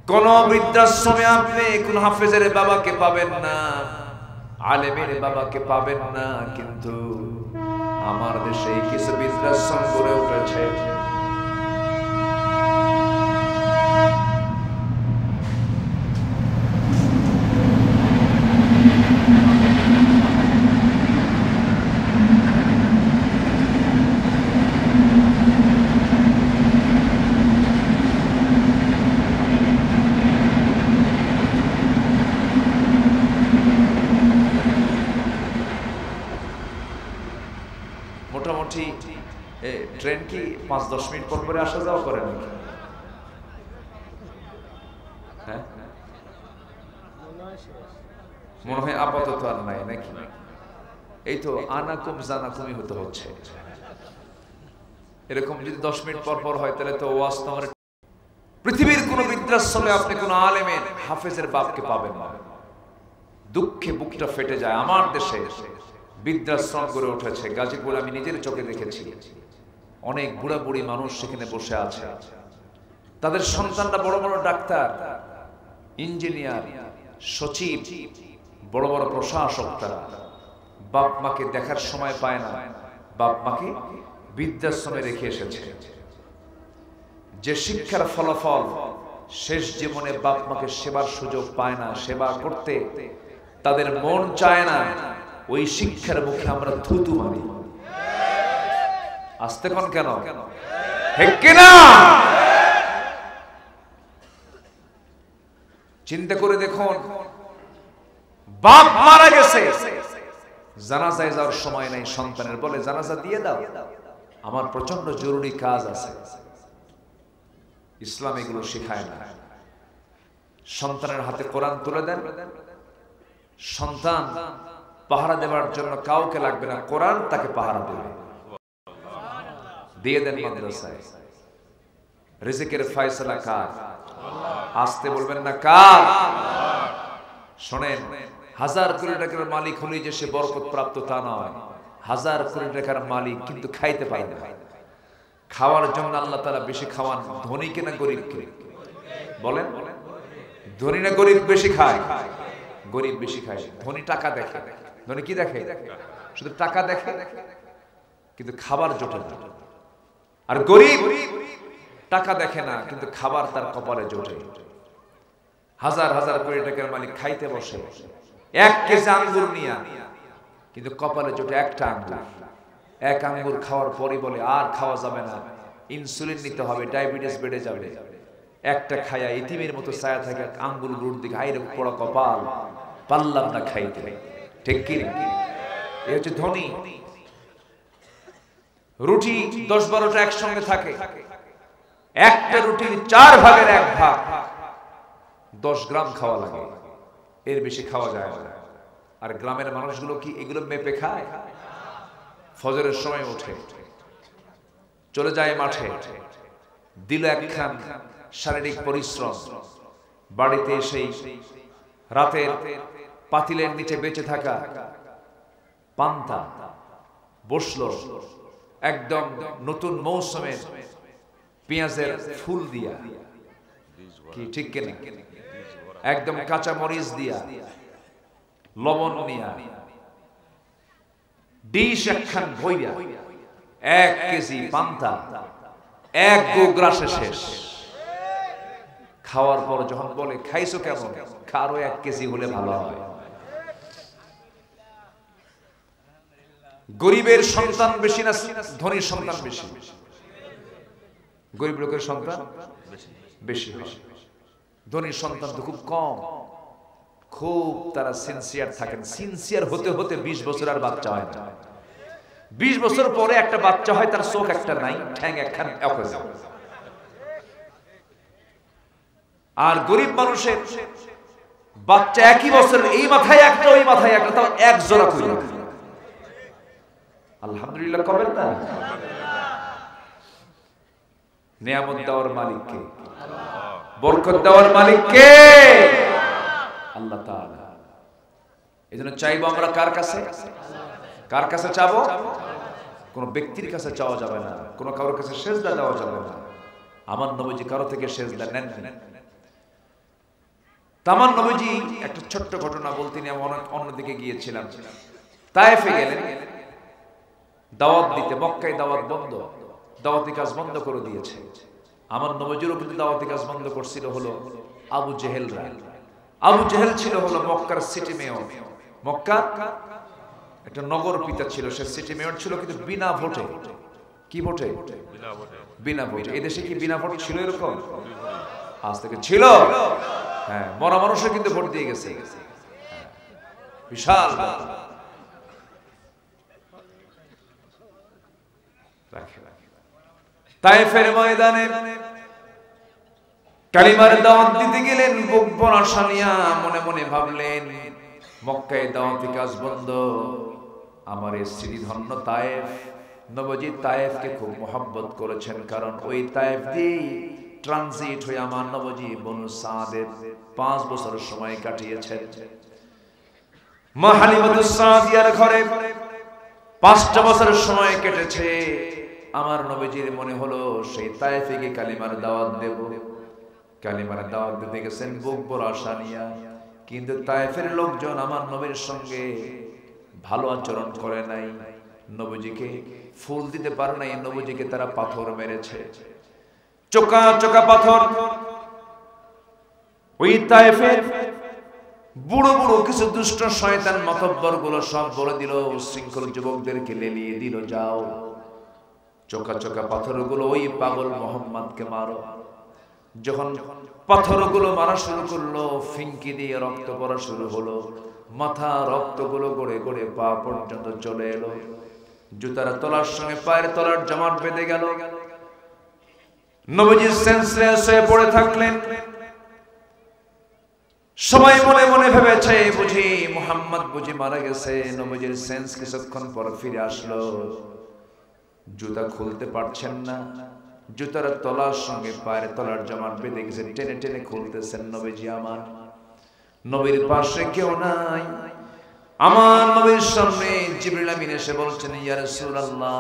কোন বৃদ্ধাশ্রমে আপনি কোন হাফেজের বাবাকে পাবেন না, আলেমের বাবাকে পাবেন না। কিন্তু আমার দেশে কিছু বৃদ্ধাশ্রম গড়ে উঠেছে। ট্রেন কি 5-10 মিনিট পর পরে আসা যাওয়া করে নাকি? হ্যাঁ, মনে হয় আপাতত আর নাই নাকি? এই তো আনাকুম জানাকুমই হতে হচ্ছে। এরকম যদি 10 মিনিট পর পর হয় তাহলে তো ওয়াজ তো আমার। পৃথিবীর কোন বৃদ্ধাশ্রমে আপনি কোন আলেমের হাফেজের বাপকে পাবেন না। দুঃখে বুকটা ফেটে যায়। আমার দেশে বৃদ্ধাশ্রম গড়ে উঠেছে গাজীপুর, আমি নিজের চোখে দেখেছি। অনেক বুড়া বুড়ি মানুষ সেখানে বসে আছে, তাদের সন্তানরা বড় বড় ডাক্তার, ইঞ্জিনিয়ার, সচিব, বড় বড় প্রশাসক। তারা বাপ মাকে দেখার সময় পায় না, বাপ মাকে বৃদ্ধাশ্রমে রেখে এসেছে। যে শিক্ষার ফলাফল শেষ জীবনে বাপ মাকে সেবার সুযোগ পায় না, সেবা করতে তাদের মন চায় না, ওই শিক্ষার মুখে আমরা থুতু মারি। আসতে কোন কেন না? চিন্তা করে দেখুন, বাপ মারা গেছে, জানাজায় যাওয়ার সময় নাই, সন্তানের বলে জানাজা দিয়ে দাও, আমার প্রচন্ড জরুরি কাজ আছে। ইসলাম এগুলো শেখায় না। সন্তানের হাতে কোরআন তুলে দেন, সন্তান পাহারা দেওয়ার জন্য কাউকে লাগবে না, কোরআন তাকে পাহারা দেবে। দিয়ে দেন মাদ্রাসায়। রিজিকের ফয়সালা কার? আসতে বলবেন না কার? শোনেন, 1000 কোটি টাকার মালিক হলেই যে সে বরকত প্রাপ্ত তা নয়। 1000 কোটি টাকার মালিক কিন্তু খাইতে পারে না। খাওয়ার জন্য আল্লাহ তাআলা বেশি খাওয়ান ধনীকে না গরিবকে? বলেন, ধনী না গরিব বেশি খায়? গরিব বেশি খায়। ধনী টাকা দেখে, ধনী কি দেখে? শুধু টাকা দেখে, কিন্তু খাবার জোটে না। আর গরিব টাকা দেখে না, কিন্তু খাবার তার কপালে জোটে। 1000 কোটি টাকার মালিক খাইতে বসে 1 কেজি আঙ্গুর নিয়া, কিন্তু কপালে জোটে একটা আঙ্গুর। 1 আঙ্গুর খাওয়ার পরই বলে আর খাওয়া যাবে না, ইনসুলিন নিতে হবে, ডায়াবেটিস বেড়ে যাবে। একটা খায়া ইতিমের মতো ছায়া থাকে, আঙ্গুর গুড় দিকে হাইরে পড়া কপাল, পারলাম না খাইতে। ঠিক কি? এ হচ্ছে ধনী। রুটি 10-12টা একসঙ্গে থাকে, একটা রুটির 4 ভাগের 1 ভাগ 10 গ্রাম খাওয়া লাগে, এর বেশি খাওয়া যায় না। আর গ্রামের মানুষগুলো কি এগুলো মেপে খায়? ফজরের সময় ওঠে, চলে যায় মাঠে, দিল একখান শারীরিক পরিশ্রম, বাড়িতে এসে রাতের পাতিলের নিচে বেঁচে থাকা পান্তা বসলো একদম নতুন মৌসুমের পেঁয়াজের ফুল দিয়া, কি ঠিক কিনা? একদম কাঁচা মরিচ দিয়া, লবণ নিয়া, ডিশ একখান ভইয়া 1 কেজি পান্তা 1 গোগ্রাসে শেষ। খাওয়ার পর যখন বলে খাইছো কেমন, আরো 1 কেজি হলে ভালো হয়। গরিবের সন্তান বেশি না ধনীর সন্তান বেশি? গরিব লোকের সন্তান বেশি হয়, ধনীর সন্তান তো খুব কম। খুব তারা সিনসিয়ার থাকেন। সিনসিয়ার হতে হতে 20 বছর আর বাচ্চা হয় না। 20 বছর পরে একটা বাচ্চা হয়, তার চোখ একটা নাই, ঠ্যাং একখান। আর গরিব মানুষের বাচ্চা একই বছর, এই মাথায় একটা ওই মাথায় একটা, তাও 1 জোড়া কইরা। আলহামদুলিল্লাহ কবেন না? নিয়ামত দেওয়ার মালিক কে? বরকত দেওয়ার মালিক কে? আল্লাহ তাআলা। এজন্য চাইবো আমরা কার কাছে? কার কাছে চাবো? কোন ব্যক্তির কাছে চাওয়া যাবে না, কোন কারোর কাছে সেজদা দেওয়া যাবে না। আমার নবীজি কারো থেকে সেজদা নেন না। তামান নবীজি একটা ছোট্ট ঘটনা বলতে নিয়ে অন্যদিকে গিয়েছিলাম। তায়েফে গেলেন দাওয়াত দিতে। মক্কায় দাওয়াত বন্ধ, দাওয়াতি কাজ বন্ধ করে দিয়েছে। আমার নবীজিরও কিন্তু দাওয়াতি কাজ বন্ধ করছিল হলো আবু জেহেলরা। আবু জেহেল ছিল হলো মক্কার সিটি মেয়র। মক্কা একটা নগর পিতা ছিল, সে সিটি মেয়র ছিল, কিন্তু বিনা ভোটে। কি ভোটে? বিনা ভোটে। এদেশে কি বিনা ভোট ছিল এরকম? আজ থেকে ছিল। হ্যাঁ, মরা মানুষও কিন্তু ভোট দিয়ে গেছে। বিশাল। তায়েফের ময়দানে কালিমার দাওয়াত দিতে গেলেন, বুক ভরা সানিয়া মনে মনে ভাবলেন মক্কায় দাওয়াতি কাজ বন্ধ, আমার এই শ্রীধন্য তায়েফ। নবজি তায়েফকে খুব মহব্বত করেছেন, কারণ ওই তায়েফ দিয়ে ট্রানজিট হয়ে আমার নবজি বনু সাদের 5 বছর সময় কাটিয়েছেন। মা হালিমাতুস সাদিয়ার ঘরে 5টা বছর সময় কেটেছে। আমার নবীজির মনে হলো সেই তায়েফে গিয়ে কালিমার দাওয়াত দেব। কালিমার দাওয়াত দিতে গেছেন বুক ভরা আশা নিয়া, কিন্তু তায়েফের লোকজন আমার নবীর সঙ্গে ভালো আচরণ করে নাই, নবীজিকে ফুল দিতে পারে নাই, নবীজিকে তারা পাথর মেরেছে, চোকা চোকা পাথর। ওই তায়েফের বুড়ো বুড়ো কিছু দুষ্ট শয়তান মাতব্বর গুলো সব বলে দিল, শৃঙ্খল যুবকদেরকে লেলিয়ে দিল, যাও চোকা চোকা পাথরগুলো ওই পাগল মোহাম্মদকে মারো। যখন পাথরগুলো মারা শুরু করলো, ফিঙ্কি দিয়ে রক্ত পড়া শুরু হলো, মাথা রক্তগুলো গড়ে গড়ে পা পর্যন্ত চলে এলো, জুতার তলার সঙ্গে পায়ের তলার জমাট বেঁধে গেল। নবীজি সেন্সলেস হয়ে পড়ে থাকলেন। সবাই মনে মনে ভেবেছে বুঝি মুহাম্মদ বুঝি মারা গেছে। নবীজির সেন্স কিছুক্ষণ পর ফিরে আসলো, জুতা খুলতে পারছেন না, জুতার তলার সঙ্গে পায়ের তলার জমাট বেঁধে গেছে, টেনে টেনে খুলতেছেন। নবীজি আমার, নবীর পাশে কেউ নাই। আমার নবীর সামনে জিবরিল আমিন এসে বলছেন, ইয়া রাসূলুল্লাহ,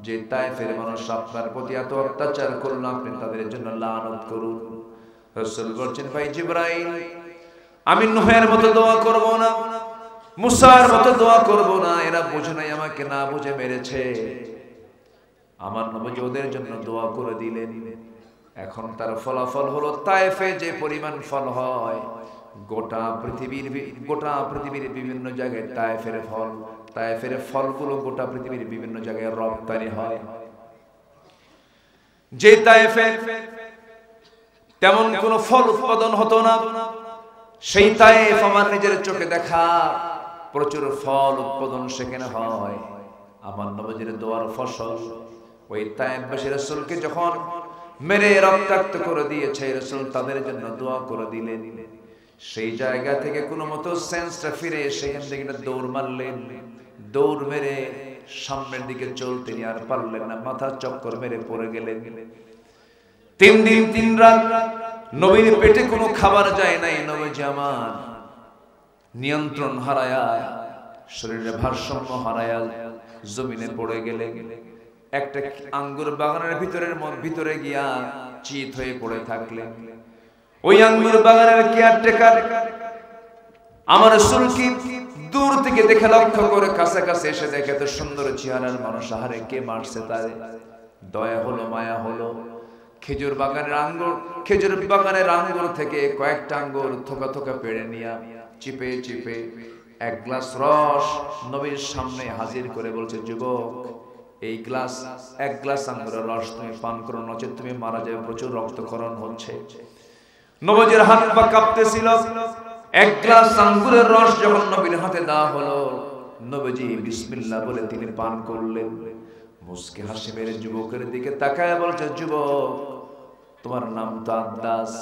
যে তায়েফের মানুষ আপনার প্রতি এত অত্যাচার করলো, আপনি তাদের জন্য লানত করুন। রাসূল বলছেন, ভাই জিবরাইল, আমি নূহের মতো দোয়া করব না, মুসার মতো দোয়া করব না, এরা বুঝে নাই, আমাকে না বুঝে মেরেছে। আমার নবী ওদের জন্য দোয়া করে দিলেন। এখন তার ফলাফল হলো তায়েফে যে পরিমাণ ফল হয়, গোটা পৃথিবীর বিভিন্ন জায়গায় তায়েফের ফলগুলো গোটা পৃথিবীর বিভিন্ন জায়গায় রপ্তানি হয়। যে তায়েফে তেমন কোনো ফল উৎপাদন হতো না, সেই তায়েফ আমার নিজের চোখে দেখা প্রচুর ফল উৎপাদন সেখানে হয়। আমার নবীর দোয়ার ফসল ওই তায়েফবাসী রাসূলকে যখন মেরে রক্তাক্ত করে দিয়েছে, রাসূল তাদের জন্য দোয়া করে দিলেন। সেই জায়গা থেকে কোনো মতো সেন্সটা ফিরে সেখান থেকে দৌড় মারলেন, দৌড় মেরে সামনের দিকে চলতে আর পারলেন না, মাথা চক্কর মেরে পড়ে গেলেন। 3 দিন 3 রাত নবীর পেটে কোনো খাবার যায় নাই। নবীজি আমার নিয়ন্ত্রণ হারায়া, শরীরে ভারসাম্য হারায়া জমিনে পড়ে গেলেন। একটা আঙ্গুর বাগানের ভিতরে গিয়া চিত হয়ে পড়ে থাকলেন। ওই আঙ্গুর বাগানের কেয়ারটেকার আমার রাসূলকে দূর থেকে দেখে লক্ষ্য করে কাছাকাছি এসে দেখে তো সুন্দর চেহারার মানুষ, আহারে কে মারছে তারে, দয়া হলো মায়া হলো। খেজুর বাগানের আঙ্গুর থেকে কয়েকটা আঙ্গুর থোকা থোকা পেড়ে নিয়া চিপে চিপে 1 গ্লাস রস নবীর সামনে হাজির করে বলছে, যুবক, এই 1 গ্লাস আঙ্গুরের রস তুমি পান করো, নচেত তুমি মারা যাবে, প্রচুর রক্তক্ষরণ হচ্ছে। নবীর হাত পা কাঁপতেছিল। 1 গ্লাস আঙ্গুরের রস যখন নবীর হাতে দেওয়া হলো, নবীজি বিসমিল্লাহ বলে তিনি পান করলেন। মুস্কি হাসি মেরে যুবকের দিকে তাকায় বলছে, যুবক, তোমার নাম তো আদ্দাস।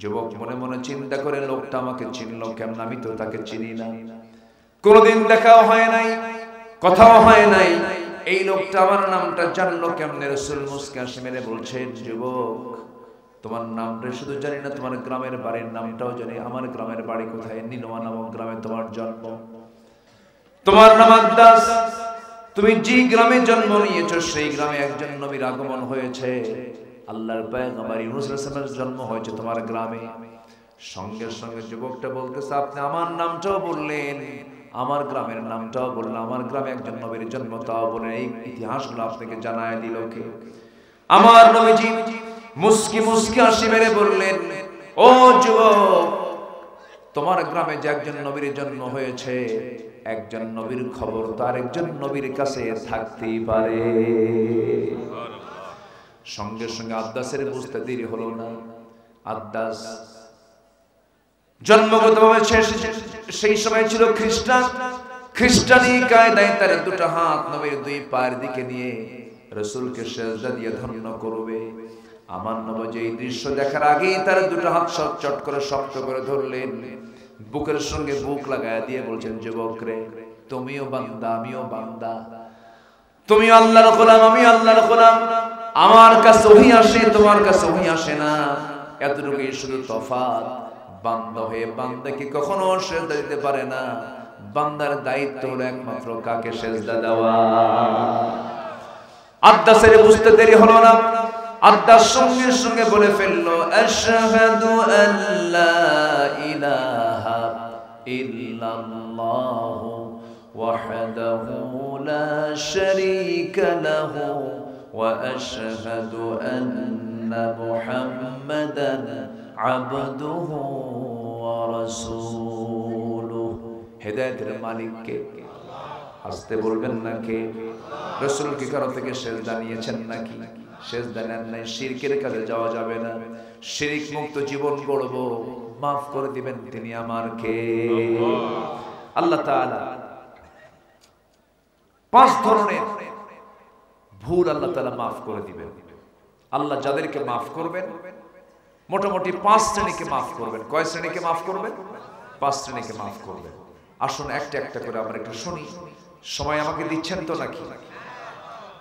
যুবক মনে মনে চিন্তা করে, লোকটা আমাকে চিনলো কেমন, আমি তো তাকে চিনি না, কোনদিন দেখাও হয় নাই, কথাও হয় নাই, এই লোকটা আমার নামটা জানলো কেমনে? রাসূল মুস্কি হাসি মেরে বলছেন, যুবক, তোমার নামটা শুধু জানি না, তোমার গ্রামের বাড়ির নামটাও জানি। আমার গ্রামের বাড়ি কোথায়? নিনোয়া নামক গ্রামে তোমার জন্ম। তোমার নাম আদ্দাস। তুমি যে গ্রামে জন্ম নিয়েছো সেই গ্রামে একজন নবীর আগমন হয়েছে, আল্লাহর পয়গম্বর ইউনূস আলাইহিস সালামের জন্ম হয়েছে তোমার গ্রামে। সঙ্গে সঙ্গে যুবকটা বলতেছে, আপনি আমার নামটাও বললেন, আমার গ্রামের নামটাও বললেন, আমার গ্রামে একজন নবীর জন্ম তাও বলেন, এই ইতিহাসগুলো আপনাকে জানায় দিল কে? আমার নবীজি মুস্কি মুস্কি হাসি মেরে বললেন, ও যুবক, তোমার গ্রামে যে একজন নবীর জন্ম হয়েছে, একজন নবীর খবর তো আরেকজন নবীর কাছে থাকতেই পারে। সঙ্গে সঙ্গে আদ্দাসের বুঝতে দেরি হলো না। আদ্দাস জন্মগতভাবে সেই সময় ছিল খ্রিস্টানি কায়দায় তার 2টা হাত নবীর 2 পায়ের দিকে নিয়ে রাসূলকে সিজদা দিয়ে ধন্য করবে। আমার নবী এই দৃশ্য দেখার আগেই তার দুটো হাত চট করে শক্ত করে ধরলেন, বুকের সঙ্গে বুক লাগায়া দিয়ে বলছেন, যুবক রে, তুমিও বান্দা আমিও বান্দা, তুমি আল্লাহর গোলাম আমি আল্লাহর গোলাম, আমার কাছে ওহী আসে তোমার কাছে ওহী আসে না, এতটুকুই শুধু তফাৎ। বান্দা হয়ে বান্দাকে কখনো সিজদা দিতে পারে না, বান্দার দায়িত্ব হলো একমাত্র কাকে সিজদা দেওয়া। আদ্দা ছেড়ে বুঝতে দেরি হলো না, আদ্দার সঙ্গে সঙ্গে বলে ফেললো, আশহাদু আল্লা ইলাহা ইল্লাল্লাহু ওয়াহদাহু লা শারীকা লাহু ওয়া আশহাদু আন্না মুহাম্মাদান আবদুহু ওয়া রাসূলুহু। হেদায়েতের মালিক কে? আসতে বলবেন না কে? রাসূল কি কারো থেকে সিজদা নিয়েছেন নাকি? সিজদা নেন নাই, শিরকের কাজে যাওয়া যাবে না। শিরক মুক্ত জীবন গড়ব, মাফ করে দিবেন তিনি আমার কে? আল্লাহ তাআলা 5 ধরনের ভুল আল্লাহ তাআলা মাফ করে দিবেন। আল্লাহ যাদেরকে মাফ করবেন, মোটামুটি 5 শ্রেণীকে মাফ করবেন। কয় শ্রেণীকে মাফ করবেন? 5 শ্রেণীকে মাফ করবেন। আসুন একটা একটা করে আমরা একটু শুনি। সময় আমাকে দিচ্ছেন তো নাকি?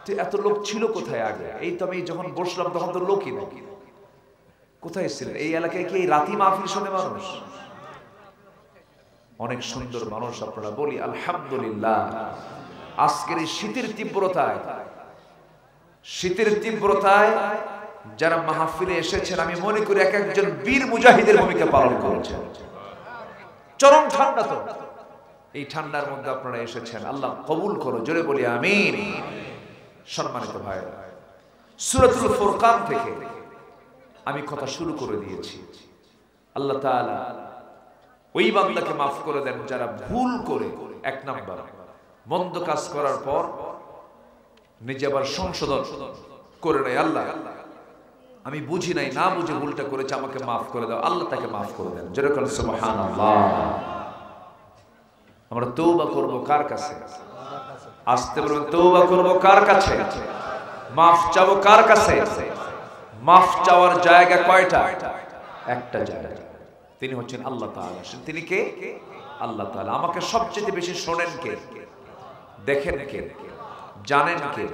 তো এত লোক ছিল কোথায় আগে? এই তো আমি যখন বসলাম তখন তো লোকই না। কোথায় ছিলেন? এই এলাকায় কি এই রাতি মাহফিল শোনে মানুষ? অনেক সুন্দর মানুষ আপনারা, বলি আলহামদুলিল্লাহ। আজকের এই শীতের তীব্রতায় যারা মাহফিলে এসেছেন, আমি মনে করি এক একজন বীর মুজাহিদের ভূমিকা পালন করেছেন। চরম ঠান্ডা, তো এই ঠান্ডার মধ্যে আপনারা এসেছেন, আল্লাহ কবুল করো, জোরে বলি আমিন। সম্মানিত ভাইরা, সূরাতুল ফুরকান থেকে আমি কথা শুরু করে দিয়েছি। আল্লাহ তাআলা ওই বান্দাকে মাফ করে দেন যারা ভুল করে, 1 নাম্বার, মন্দ কাজ করার পর নিজে আবার সংশোধন করে নেয়। আল্লাহ আমি বুঝি নাই, না বুঝে ভুলটা করেছে, আমাকে মাফ করে দাও। আল্লাহ তাকে মাফ করে দেন, যেরকম সুবহানাল্লাহ। আমরা তওবা করব কার কাছে? আসতে বলুন, তওবা করব কার কাছে? মাফ চাবো কার কাছে? মাফ চাওয়ার জায়গা কয়টা? একটা জায়গা, তিনি হচ্ছেন আল্লাহ তাআলা। তিনি কে? আল্লাহ তাআলা। আমাকে সবচেয়ে বেশি শোনেন কে? দেখেন কে? জানেন কে?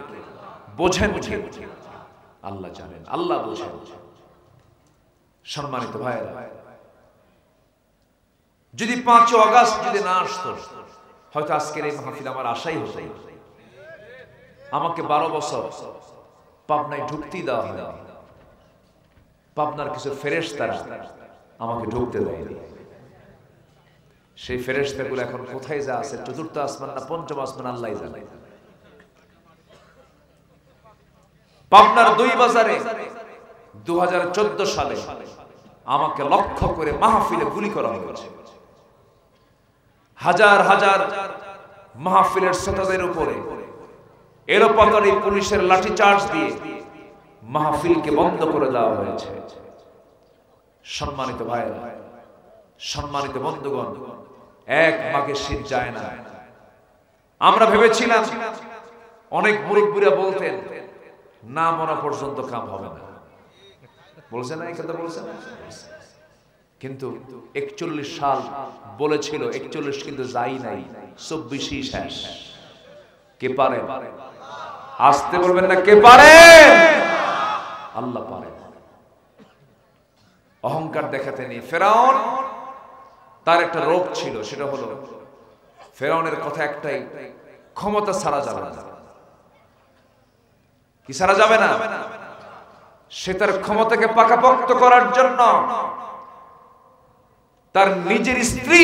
বোঝেন কে? আল্লাহ জানেন, আল্লাহ বোঝেন। সম্মানিত ভাইরা, যদি 5 আগস্ট যদি না আসতো, হয়তো আজকের এই মাহফিল আমার আশাই হতো। আমাকে 12 বছর পাবনায় ঢুকতেই দেওয়া হয় না। পাবনার কিছু ফেরেশতারা আমাকে ঢুকতে দেয়নি। সেই ফেরেশতাগুলো এখন কোথায় যা আছে, 4র্থ আসমান না 5ম আসমান, আল্লাহই জানে। পাবনার 2 বাজারে 2014 সালে আমাকে লক্ষ্য করে মাহফিলে গুলি করা হয়েছে। হাজার হাজার মাহফিলের শ্রোতাদের উপরে এলোপাতাড়ি পুলিশের লাঠি চার্জ দিয়ে মাহফিলকে বন্ধ করে দেওয়া হয়েছে। সম্মানিত ভাইরা, সম্মানিত বন্ধুগণ, এক মাঘে শীত যায় না। আমরা ভেবেছিলাম, অনেক মুরব্বীরা বলতেন, না মরা পর্যন্ত কাম হবে না, বলছেন না? এই কথা বলছেন। কিন্তু 41 সাল বলেছিল, 41 কিন্তু যাই নাই, 24ই শেষ। কে পারে? আসতে বলবেন না, কে পারে? আল্লাহ পারে। অহংকার দেখাতে নেই। ফেরাউন, তার একটা রোগ ছিল, সেটা হলো ফেরাউনের কথা একটাই, ক্ষমতা ছাড়া যাবে না। কি ছাড়া যাবে না? সে তার ক্ষমতাকে পাকাপোক্ত করার জন্য তার নিজের স্ত্রী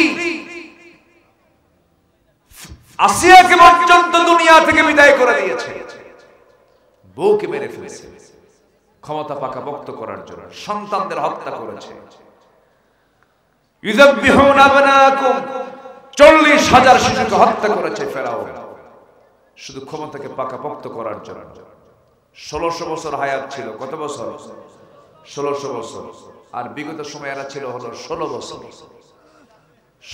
আসিয়াকে পর্যন্ত দুনিয়া থেকে বিদায় করে দিয়েছে, বউকে মেরে ফেলেছে ক্ষমতা পাকাপোক্ত করার জন্য। সন্তানদের হত্যা করেছে। ইউযাব্বিহুনা আবনাকুম, 40,000 শিশুকে হত্যা করেছে ফেরাউন, শুধু ক্ষমতাকে পাকাপোক্ত করার জন্য। 1600 বছর হায়াত ছিল। কত বছর? 1600 বছর। আর বিগত সময় এরা ছিল হলো 16 বছর।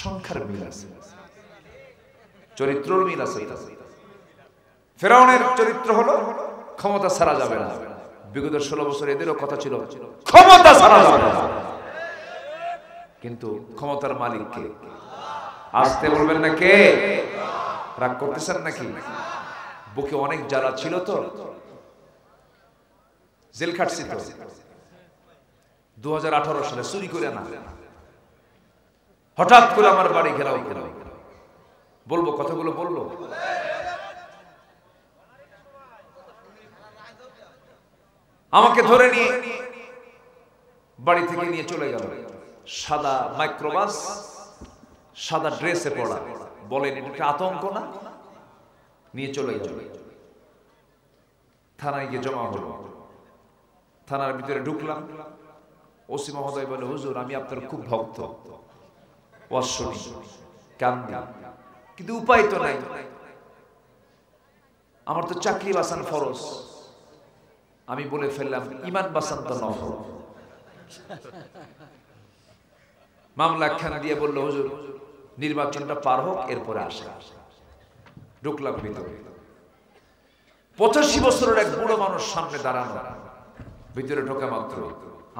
সংখ্যার মিল আছে, চরিত্রের মিল আছে। ফেরাউনের চরিত্র হলো ক্ষমতা ছাড়া যাবে না। বিগত 16 বছর এদেরও কথা ছিল ক্ষমতা ছাড়া যাবে না, কিন্তু ক্ষমতার মালিক কে? আসতে বলবেন না কে? রাগ করতেছেন নাকি? বুকে অনেক জ্বালা ছিল তো, জেল খাটছি তো 2018 সালে চুরি করে না, হঠাৎ করে আমার বাড়ি ঘেরাও করে। বলবো কথাগুলো বলবো। আমাকে ধরে নিয়ে বাড়ি থেকে নিয়ে চলে গেল, সাদা মাইক্রোবাস, সাদা ড্রেসে পড়া। বলেন এটা আতঙ্ক না? নিয়ে চলে গেল, থানায় গিয়ে জমা হলো। থানার ভিতরে ঢুকলাম, ওসি মহোদয় বলে, হুজুর আমি আপনার খুব ভক্ত, ওয়াজ শুনি, কান্দি, কিন্তু উপায় তো নাই, আমার তো চাকরি বাঁচান ফরজ। আমি বলে ফেললাম, ইমান বাঁচান তো নফল। মামলা খান দিয়ে বলল, হুজুর নির্বাচনটা পার হোক এরপরে আসে। ঢুকলাম ভিতরে, 85 বছরের এক বুড়ো মানুষ সামনে দাঁড়ানো। ভিতরে ঢোকা মাত্র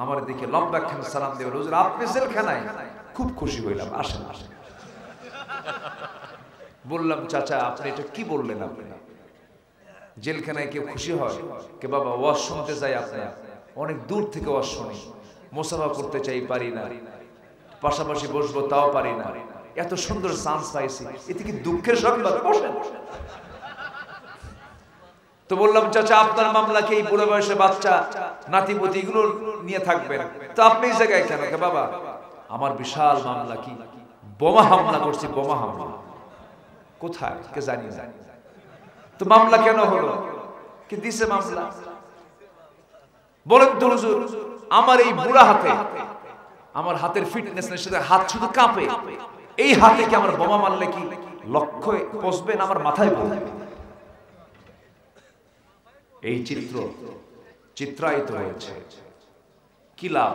আমার দিকে লম্বা খান সালাম দিয়ে বলল, হুজুর আপনি জেলখানায়? খুব খুশি হইলাম, আসেন আসেন। বললাম, চাচা আপনি এটা কি বললেন? আপনি জেলখানায় কেউ খুশি হয়? কে বাবা ওয়াজ শুনতে চাই, আপনার অনেক দূর থেকে ওয়াজ শুনি, মোসাফা করতে চাই, পারি না, পাশাপাশি বসবো তাও পারি না, এত সুন্দর চান্স পাইছি, এতে কি দুঃখের সংবাদ? বসেন। তো বললাম, চাচা আপনার মামলা কি এই বুড়ো বয়সে বাচ্চা নাতিপুতি এগুলো নিয়ে থাকবেন, তো আপনি এই জায়গায় কেন? কে বাবা আমার বিশাল মামলা, কি বোমা হামলা করছি, বোমা হামলা। কোথায়? কে জানি না। তো মামলা কেন হলো? কি দিছে মামলা? বলেন তো হুজুর, আমার এই বুড়া হাতে, আমার হাতের ফিটনেস নেই, সাথে হাত শুধু কাঁপে, এই হাতে কি আমার বোমা মারলে কি লক্ষ্য পৌঁছবে না আমার মাথায় পড়বে? এই চিত্র চিত্রায়িত হয়েছে। কি লাভ?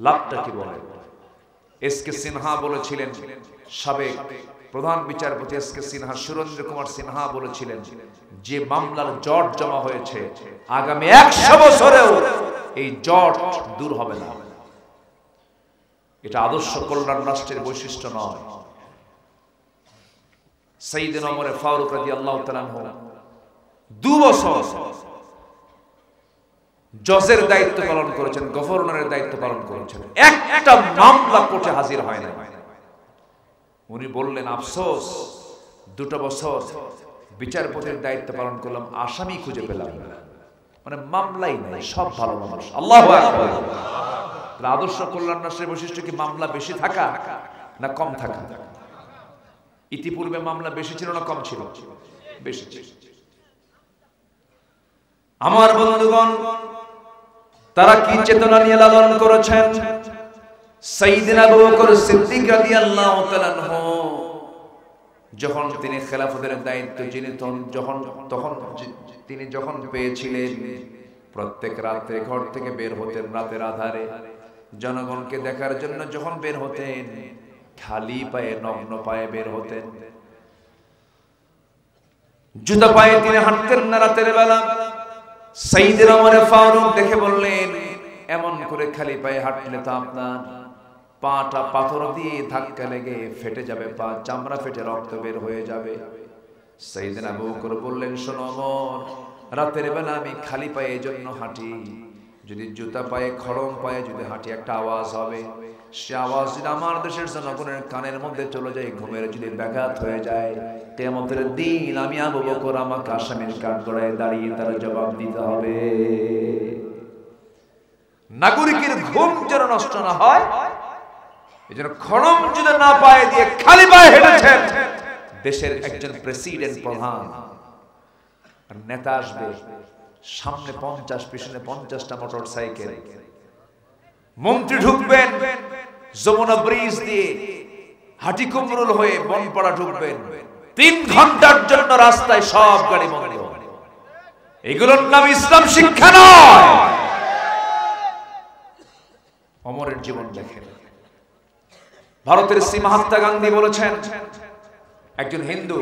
লাভটা কি বলে? এসকে সিনহা বলেছিলেন, সাবেক প্রধান বিচারপতি এসকে সিনহা, সুরেন্দ্র কুমার সিনহা বলেছিলেন, যে মামলার জট জমা হয়েছে আগামী 100 বছরেও এই জট দূর হবে না। এটা আদর্শ কল্যাণ রাষ্ট্রের বৈশিষ্ট্য নয়। সাইয়েদনা ওমর ফারুক রাদিয়াল্লাহু তাআলা 2 বছর জজের দায়িত্ব পালন করেছেন, গভর্নরের দায়িত্ব পালন করেছেন, একটা মামলা কোর্টে হাজির হয় না। উনি বললেন, আফসোস 2 বছর বিচারপতির দায়িত্ব পালন করলাম, আসামি খুঁজে পেলাম না, মানে মামলাই নাই, সব ভালো মানুষ। আল্লাহু আকবার। আদর্শ কল্যাণ রাষ্ট্রের বৈশিষ্ট্য কি মামলা বেশি থাকা না কম থাকা? ইতিপূর্বে মামলা বেশি ছিল না কম ছিল? বেশি ছিল। আমার বন্ধুগণ, তারা কি চেতনা নিয়ে লালন করেছেন? সাইয়েদনা আবু বকর সিদ্দিক রাদিয়াল্লাহু তাআলা যখন তিনি খেলাফতের দায়িত্ব তিনি যখন পেয়েছিলেন, প্রত্যেক রাতে ঘর থেকে বের হতেন, রাতের আধারে জনগণকে দেখার জন্য যখন বের হতেন, খালি পায়ে, নগ্ন পায়ে বের হতেন, জুতা পায়ে তিনি হাঁটতেন না রাতের বেলা। সাইয়েদনা ওমর ফারুক দেখে বললেন, এমন করে খালি পায়ে হাঁটলে তো আপনার পাটা পাথর দিয়ে ধাক্কা লেগে ফেটে যাবে, পা চামড়া ফেটে রক্ত বের হয়ে যাবে। সাইয়েদনা আবু বকর বললেন, শোনো ওমর, রাতের বেলা আমি খালি পায়ে এজন্য হাঁটি, যদি জুতা পায়ে, খড়ম পায়ে যদি হাঁটি, একটা আওয়াজ হবে, সে আওয়াজ যদি আমার দেশের জনগণের কানের মধ্যে চলে যায়, ঘুমের যদি ব্যাঘাত হয়ে যায়, কিয়ামতের দিন আমি আবু বকর আমাকে আসামির কাঠগড়ায় দাঁড়িয়ে তার জবাব দিতে হবে। নাগরিকের ঘুম যেন নষ্ট না হয়, এজন্য খড়ম যদি না পায়ে দিয়ে খালি পায়ে হেঁটেছেন দেশের একজন প্রেসিডেন্ট, প্রধান, আর নেতা আসবে, সামনে 50, পিছনে 50টা মোটর সাইকেল, মন্ত্রী ঢুকবেন যমুনা ব্রিজ দিয়ে, হাটি কুমরুল হয়ে বনপাড়া ঢুকবেন, 3 ঘন্টার জন্য রাস্তায় সব গাড়ি বন্ধ। এগুলোর নাম ইসলাম শিক্ষা নয়। ওমরের জীবন দেখেন। ভারতের শ্রী মহাত্মা গান্ধী বলেছেন, একজন হিন্দু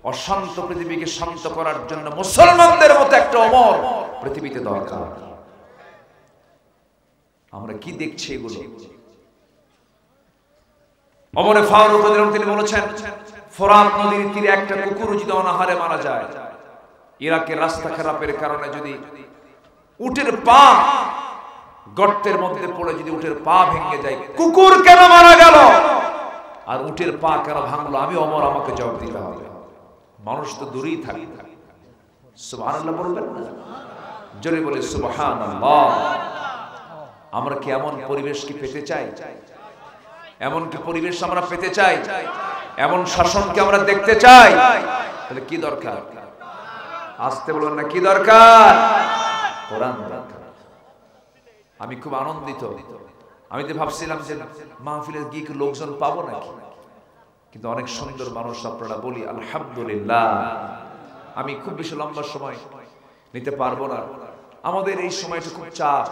অশান্ত পৃথিবীকে শান্ত করার জন্য মুসলমানদের মতো একটা ওমর পৃথিবীতে দরকার। আমরা কি দেখছি এগুলো? ওমরে ফারুক রাদিয়াল্লাহু আনহু তিনি বলেছেন, ফোরাত নদীর তীরে একটা কুকুর যদি অনাহারে মারা যায়, ইরাকের রাস্তা খারাপের কারণে যদি উটের পা গর্তের মধ্যে পড়ে যদি উটের পা ভেঙে যায়, কুকুর কেন মারা গেল আর উটের পা কেন ভাঙলো, আমি ওমর আমাকে জবাব দিতে হবে। মানুষ তো দূরেই থাকে, সুবহানাল্লাহ বলবেন না? জোরে বলে সুবহানাল্লাহ। আমরা কি এমন পরিবেশ কি পেতে চাই? এমন কি পরিবেশ আমরা পেতে চাই? এমন শাসনকে আমরা দেখতে চাই? তাহলে কি দরকার? আসতে বলুন না, কি দরকার? কোরআন দরকার। আমি খুব আনন্দিত, আমি তো ভাবছিলাম যে মাহফিলে গিয়ে কি লোকজন পাবো নাকি, কিন্তু অনেক সুন্দর মানুষ আপনারা, বলি আলহামদুলিল্লাহ। আমি খুব বেশি লম্বা সময় নিতে পারবো না, আমাদের এই সময়টা খুব চাপ,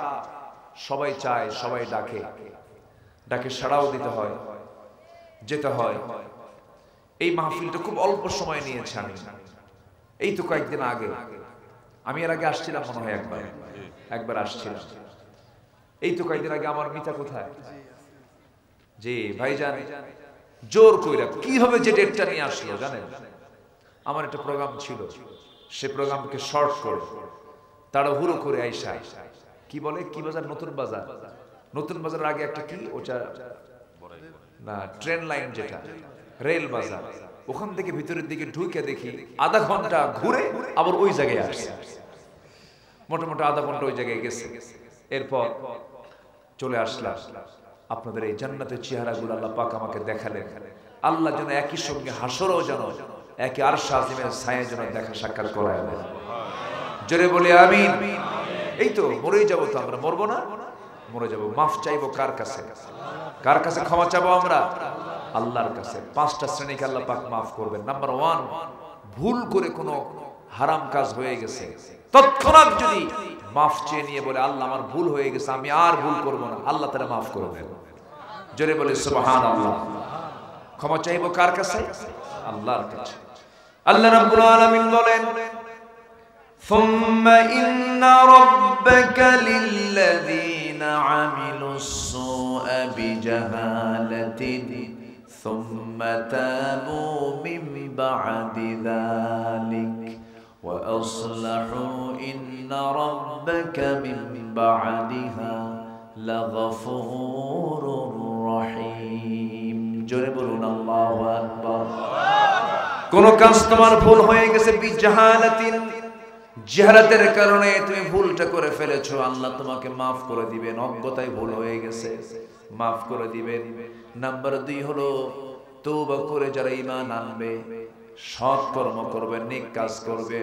সবাই চায়, সবাই ডাকে, ডাকে সাড়াও দিতে হয়, যেতে হয়। এই মাহফিলটা খুব অল্প সময় নিয়েছে, আমি এই তো কয়েকদিন আগে, আমি এর আগে আসছিলাম মনে হয় একবার আসছিলাম, এই তো কয়েকদিন আগে। আমার মিতা কোথায়? জি ভাইজান জোর কইরা কিভাবে যে ডেটটা নিয়ে আসলো জানেন? আমার একটা প্রোগ্রাম ছিল, সে প্রোগ্রামকে শর্ট করে তাড়াহুড়ো করে আইসা, কি বলে কি বাজার, নতুন বাজার, নতুন বাজারের আগে একটা কি ওটা না, ট্রেন লাইন যেটা রেল বাজার, ওখান থেকে ভিতরের দিকে ঢুকে দেখি আধা ঘন্টা ঘুরে আবার ওই জায়গায় আসছে, মোটামুটি আধা ঘন্টা ওই জায়গায় গেছে। এরপর চলে আসলাম। আপনাদের এই জান্নাতের চেহারাগুলো আল্লাহ পাক আমাকে দেখালেন। আল্লাহ যেন একই সঙ্গে হাসরও যেন একে আরশ আজিমের ছায়া যেন দেখা সাক্ষাৎ করায় দেন। জোরে বলি আমিন। এই তো মরেই যাবো, তো আমরা মরবো না? মরে যাবো। মাফ চাইবো কার কাছে? কার কাছে ক্ষমা চাবো আমরা? আল্লাহর কাছে। 5টা শ্রেণীকে আল্লাহ পাক মাফ করবেন। নাম্বার 1, ভুল করে কোনো হারাম কাজ হয়ে গেছে, তৎক্ষণাৎ যদি মাফ চেয়ে নিয়ে বলে আল্লাহ আমার ভুল হয়ে গেছে, আমি আর ভুল করবো না, আল্লাহ তারা মাফ করবেন। জোরে বলে সুবহানাল্লাহ। ক্ষমা চাইবো কার কাছে? আল্লাহর কাছে। আল্লাহ রাব্বুল আলামিন বলেন, সুম্মা ইন্না রাব্বাকা লিল্লাযীনা আমিলুস সুআ বিজাহালাতিন সুম্মা তাবু মিন বা'দি যালিক ওয়া আসলাহু ইন্না রাব্বাকা মিন বা'দিহা লাগফুরুর রহিম। জোরে বলুন আল্লাহু আকবার। কোন কাজ তোমার ভুল হয়ে গেছে, বিজাহালাতিন, জাহালাতের কারণে তুমি ভুলটা করে ফেলেছো, আল্লাহ তোমাকে মাফ করে দিবেন। অজ্ঞতায় ভুল হয়ে গেছে, মাফ করে দিবেন। নাম্বার 2 হলো তওবা করে যারা ঈমান আনবে, সৎ কর্ম করবে, নেক কাজ করবে,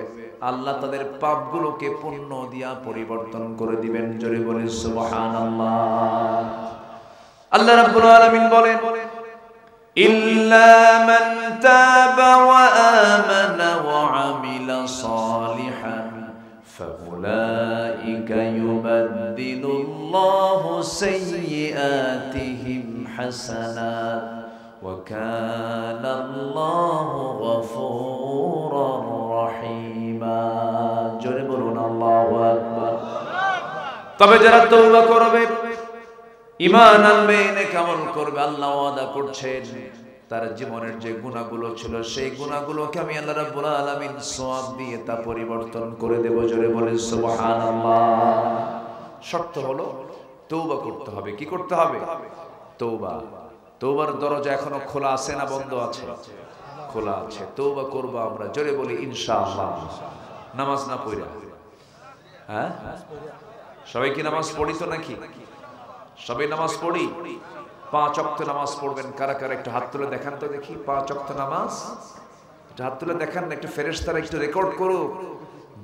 আল্লাহ তাদের পাপগুলোকে পুণ্য দিয়া পরিবর্তন করে দিবেন। জোরে বলে সুবহানাল্লাহ। আল্লাহ রাব্বুল আলামিন বলেন, ইল্লা মান তাবা ওয়া আমানা ওয়া আমিলা সালিহান ফাউলাইকা ইউবাদদিলুল্লাহু সাইয়্যাতিহিম হাসানাত ওয়া কানাল্লাহু গফুরুর রহিমা। জোরে বলুন আল্লাহু আকবার। তবে যারা তওবা করবে, ঈমান আনবে, নেক আমল করবে, আল্লাহ ওয়াদা করছেন তার জীবনের যে গুনাহগুলো ছিল সেই গুনাহগুলোকে আমি আল্লাহ রাব্বুল আলামিন সওয়াব দিয়ে তা পরিবর্তন করে দেব। জোরে বলে সুবহানাল্লাহ। শর্ত হলো তওবা করতে হবে। কি করতে হবে? তওবা। তওবার দরজা এখনো খোলা আছে না বন্ধ আছে? খোলা আছে। তওবা করব আমরা। জোরে বলি ইনশাআল্লাহ। নামাজ না পড়া, হ্যাঁ সবাই কি নামাজ পড়ি তো নাকি? সবাই নামাজ পড়ি। 5 ওয়াক্ত নামাজ পড়বেন কারা কারা? একটু হাত তুলে দেখান তো দেখি। 5 ওয়াক্ত নামাজ একটু হাত তুলে দেখান। একটু ফেরেশতারা একটু রেকর্ড করুক।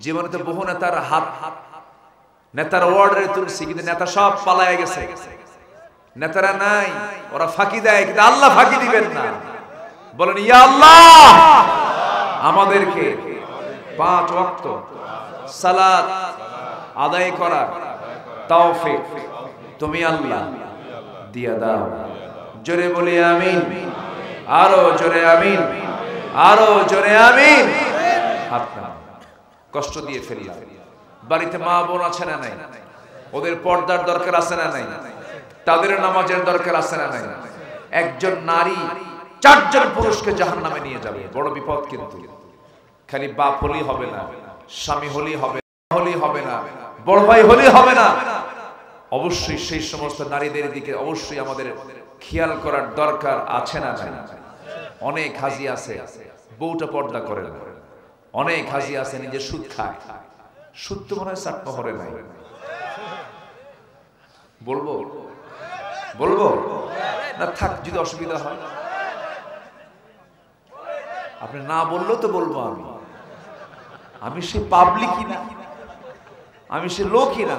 জীবনে তো বহু নেতার হাত, নেতার ওয়ার্ডে তুলছি, কিন্তু নেতা সব পালায় গেছে। নেতারা নাই, ওরা ফাঁকি দেয়, কিন্তু আল্লাহ ফাঁকি দিবেন না। বলেন ইয়া আল্লাহ, আমাদেরকে 5 ওয়াক্ত সালাত আদায় করার তৌফিক তুমি আল্লাহ দিয়া দাও। জোরে বলি আমিন। আরো জোরে আমিন। আরো জোরে আমিন। হাত না, কষ্ট দিয়ে ফেললাম। বাড়িতে মা বোন আছে না নাই? ওদের পর্দার দরকার আছে না নাই? তাদের নামাজের দরকার আছে না নাই? একজন নারী 4 জন পুরুষকে জাহান্নামে নিয়ে যাবে, বড় বিপদ। কিন্তু খালি বাপ হলেই হবে না, স্বামী হলেই হবে না, বড় ভাই হলেই হবে না। অবশ্যই সেই সমস্ত নারীদের দিকে অবশ্যই আমাদের খেয়াল করার দরকার আছে না নাই? অনেক হাজি আছে বউটা পর্দা করে না, অনেক হাজি আছে নিজে সুদ খায়। সুদ তো মনে হয় 7 প্রহরে নাই। বলবো না থাক, যদি অসুবিধা হয়। আপনি না বললেও তো বলবো। আমি সে পাবলিকই না, আমি সে লোকই না।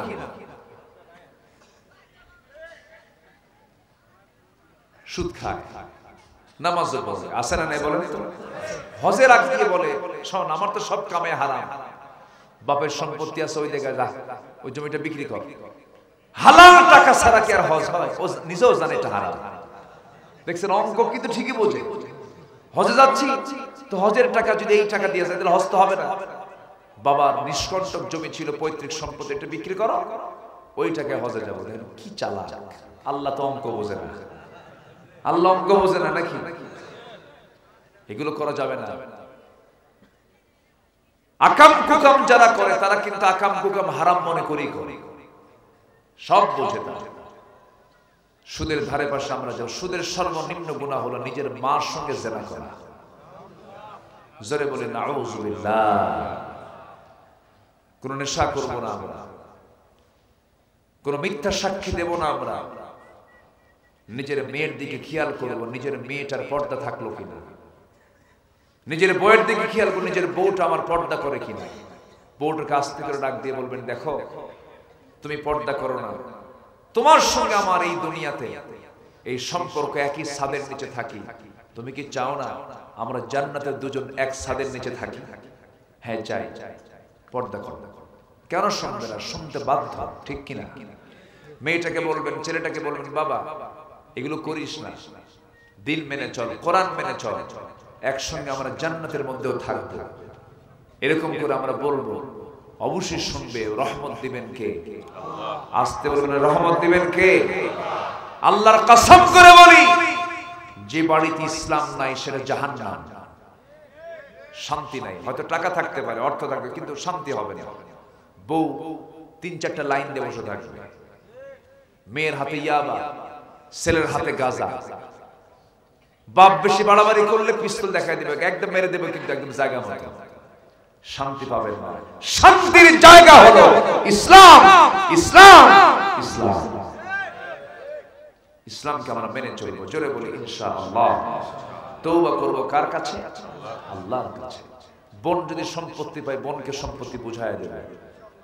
সুদ খায়, নামাজ পড়ে, আসে না নাই বলেন তো? হজের আগ দিয়ে বলে, শোন আমার তো সব কামে হারাম, বাপের সম্পত্তি আছে ওই জায়গায় যা, ওই জমিটা বিক্রি কর। হালাল টাকা ছাড়া কি আর হজ হয়? ও নিজেও জানে এটা হারাম। দেখছেন, অঙ্ক কিন্তু ঠিকই বোঝে। হজে যাচ্ছি তো হজের টাকা যদি এই টাকা দিয়ে যায় তাহলে হজ তো হবে না। বাবার নিষ্কণ্টক জমি ছিল, পৈতৃক সম্পত্তি, এটা বিক্রি করো, ওই টাকায় হজে যাবো। কি চালাক! আল্লাহ তো অঙ্ক বোঝে না, আল্লাহ অঙ্ক বোঝে না নাকি? এগুলো করা যাবে না। আকাম কুকাম যারা করে তারা কিন্তু আকাম কুকাম হারাম মনে করি করে, সব বোঝে না। সুদের ধারে পাশে আমরা যাব। সুদের সর্বনিম্ন গুনাহ হলো নিজের মার সঙ্গে জেনা করা। জোরে বলে নাউযুবিল্লাহ। কোন নেশা করব না আমরা, কোন মিথ্যা সাক্ষী দেব না আমরা। নিজের মেয়ের দিকে খেয়াল করব, নিজের মেয়েটার পর্দা থাকলো কিনা। নিজের বউয়ের দিকে খেয়াল করব, নিজের বউটা আমার পর্দা করে কিনা। বউটার কাছ থেকে ডাক দিয়ে বলবেন, দেখো তুমি পর্দা করো না, তোমার সঙ্গে আমার এই দুনিয়াতে এই সম্পর্ক একই ছাদের নিচে থাকি। তুমি কি চাও না আমরা জান্নাতের দুজন এক ছাদের নিচে থাকি? হ্যাঁ চাই। পর্দা করো। কেন শুনবে না? শুনতে বাধ্য, ঠিক কিনা? মেয়েটাকে বলবেন, ছেলেটাকে বলবেন, বাবা এগুলো করিস না, দিল মেনে চল, কোরআন মেনে চল, একসঙ্গে আমরা জান্নাতের মধ্যেও থাকবো। এরকম করে আমরা বলবো, অবশ্যই শুনবে। রহমত দিবেন কে? আসতে বলবেন, রহমত দিবেন কে? আল্লাহর কসম করে বলি, যে বাড়িতে ইসলাম নাই সেটা জাহান্নাম। শান্তি নাই। হয়তো টাকা থাকতে পারে, অর্থ থাকবে, কিন্তু শান্তি হবে না। বউ 3-4টা লাইন দিয়ে বসে থাকবে, মেয়ের হাতে ইয়াবা, ছেলের হাতে গাঁজা। বাপ বেশি বাড়াবাড়ি করলে পিস্তল দেখাই দিবে, একদম মেরে দেবে, কিন্তু একদম জায়গা মতো। শান্তি পাবেন না। শান্তির জায়গা হলো ইসলাম। ইসলাম ইসলাম ইসলামকে আমরা মেনে চলবো। জোরে বলি ইনশাআল্লাহ। তওবা করব কার কাছে? আল্লাহর কাছে। বোন যদি সম্পত্তি পায়, বোনকে সম্পত্তি বুঝায় দেবে।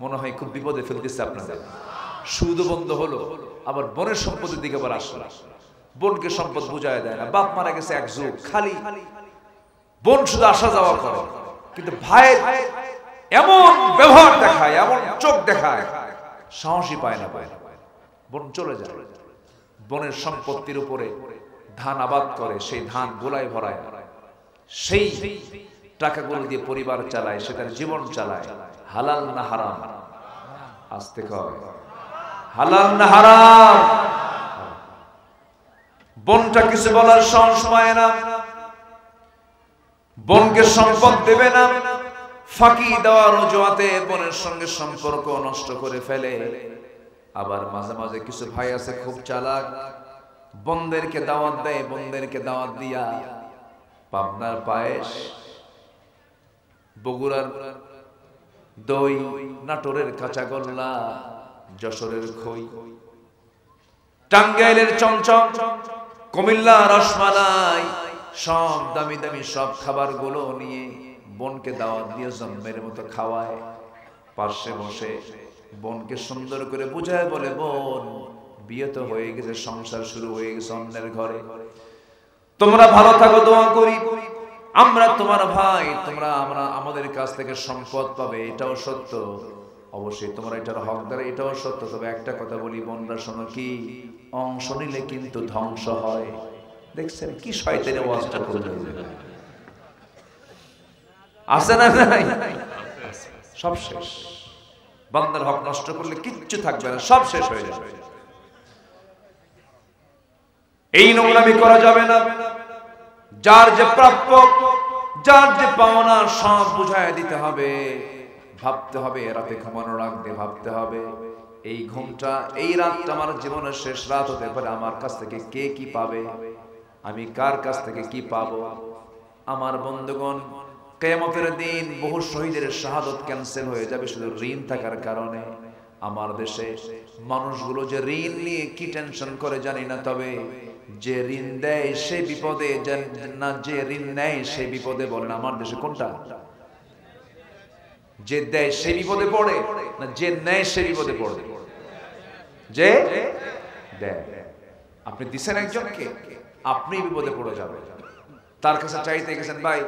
মনে হয় খুব বিপদে ফেলতেছে আপনাদের। সুদ বন্ধ হলো, আবার বোনের সম্পত্তির দিকে আবার আসলো। বোনকে সম্পদ বুঝায় দেয় না। বাপ মারা গেছে এক যুগ, খালি বোন শুধু আসা যাওয়া করে, কিন্তু ভাই এমন ব্যবহার দেখায়, এমন চোখ দেখায়, সাহসী পায় না। বোন চলে যায়। বোনের সম্পত্তির উপরে ধান আবাদ করে, সেই ধান গোলায় ভরায়, সেই টাকাগুলো দিয়ে পরিবার চালায়, সে তার জীবন চালায়। হালাল না হারাম? আসতে কয়, হালাল না হারাম? বোনটা কিছু বলার সাহস পায় না, বোনকে সম্পদ দেবে না, ফাঁকি দেওয়ার অজুহাতে বোনের সঙ্গে সম্পর্ক নষ্ট করে ফেলে। আবার মাঝে মাঝে কিছু ভাই আছে খুব চালাক, বোনদেরকে দাওয়াত দেয়, বোনদেরকে দাওয়াত দিয়া পাবনার পায়েস, বগুড়ার দই, নাটোরের কাঁচাগোল্লা, যশোরের খই, টাঙ্গাইলের চমচম, কুমিল্লার রসমালাই, সব দামি দামি সব খাবারগুলো নিয়ে বোনকে দাওয়াত দিয়ে জন্মের মতো খাওয়ায়। পাশে বসে বোনকে সুন্দর করে বুঝায় বলে, বোন বিয়ে তো হয়ে গেছে, সংসার শুরু হয়ে গেছে অন্যের ঘরে, তোমরা ভালো থাকো, দোয়া করি, আমরা তোমার ভাই, তোমরা আমরা আমাদের কাছ থেকে সম্পদ পাবে, এটাও সত্য, অবশ্যই তোমরা এটার হকদার, এটাও সত্য। তবে একটা কথা বলি বোনরা, শোনো, কি অংশ নিলে কিন্তু ধ্বংস হয়। দেখছেন কি শয়তানি ওয়াজটা করলেন? আছে না নাই? সব শেষ। বান্দার হক নষ্ট করলে কিচ্ছু থাকবে না, সব শেষ হয়ে যাবে। এই নোংরামি করা যাবে না। যার যে প্রাপ্য, যার যে পাওনা সব বুঝায় দিতে হবে। ভাবতে হবে, রাতে ঘুমানোর আগে ভাবতে হবে এই ঘুমটা, এই রাতটা আমার জীবনের শেষ রাত হতে পারে। আমার কাছ থেকে কে কি পাবে, আমি কার কাছ থেকে কি পাবো। আমার বন্ধুগণ, কিয়ামতের দিন বহু শহীদের শাহাদত ক্যান্সেল হয়ে যাবে শুধু ঋণ থাকার কারণে। আমার দেশে মানুষগুলো যে ঋণ নিয়ে কি টেনশন করে জানি না, তবে যে ঋণ দেয় সে বিপদে, না যে ঋণ নেয় সে বিপদে। বলেন আমার দেশে কোনটা? যে দেয় সে বিপদে পড়ে, না যে নেয় সে বিপদে পড়ে? যে দেয়। আপনি দিচ্ছেন একজনকে, আপনি বিপদে পড়ে যাবেন। তার কাছে চাইতে গেছেন, ভাই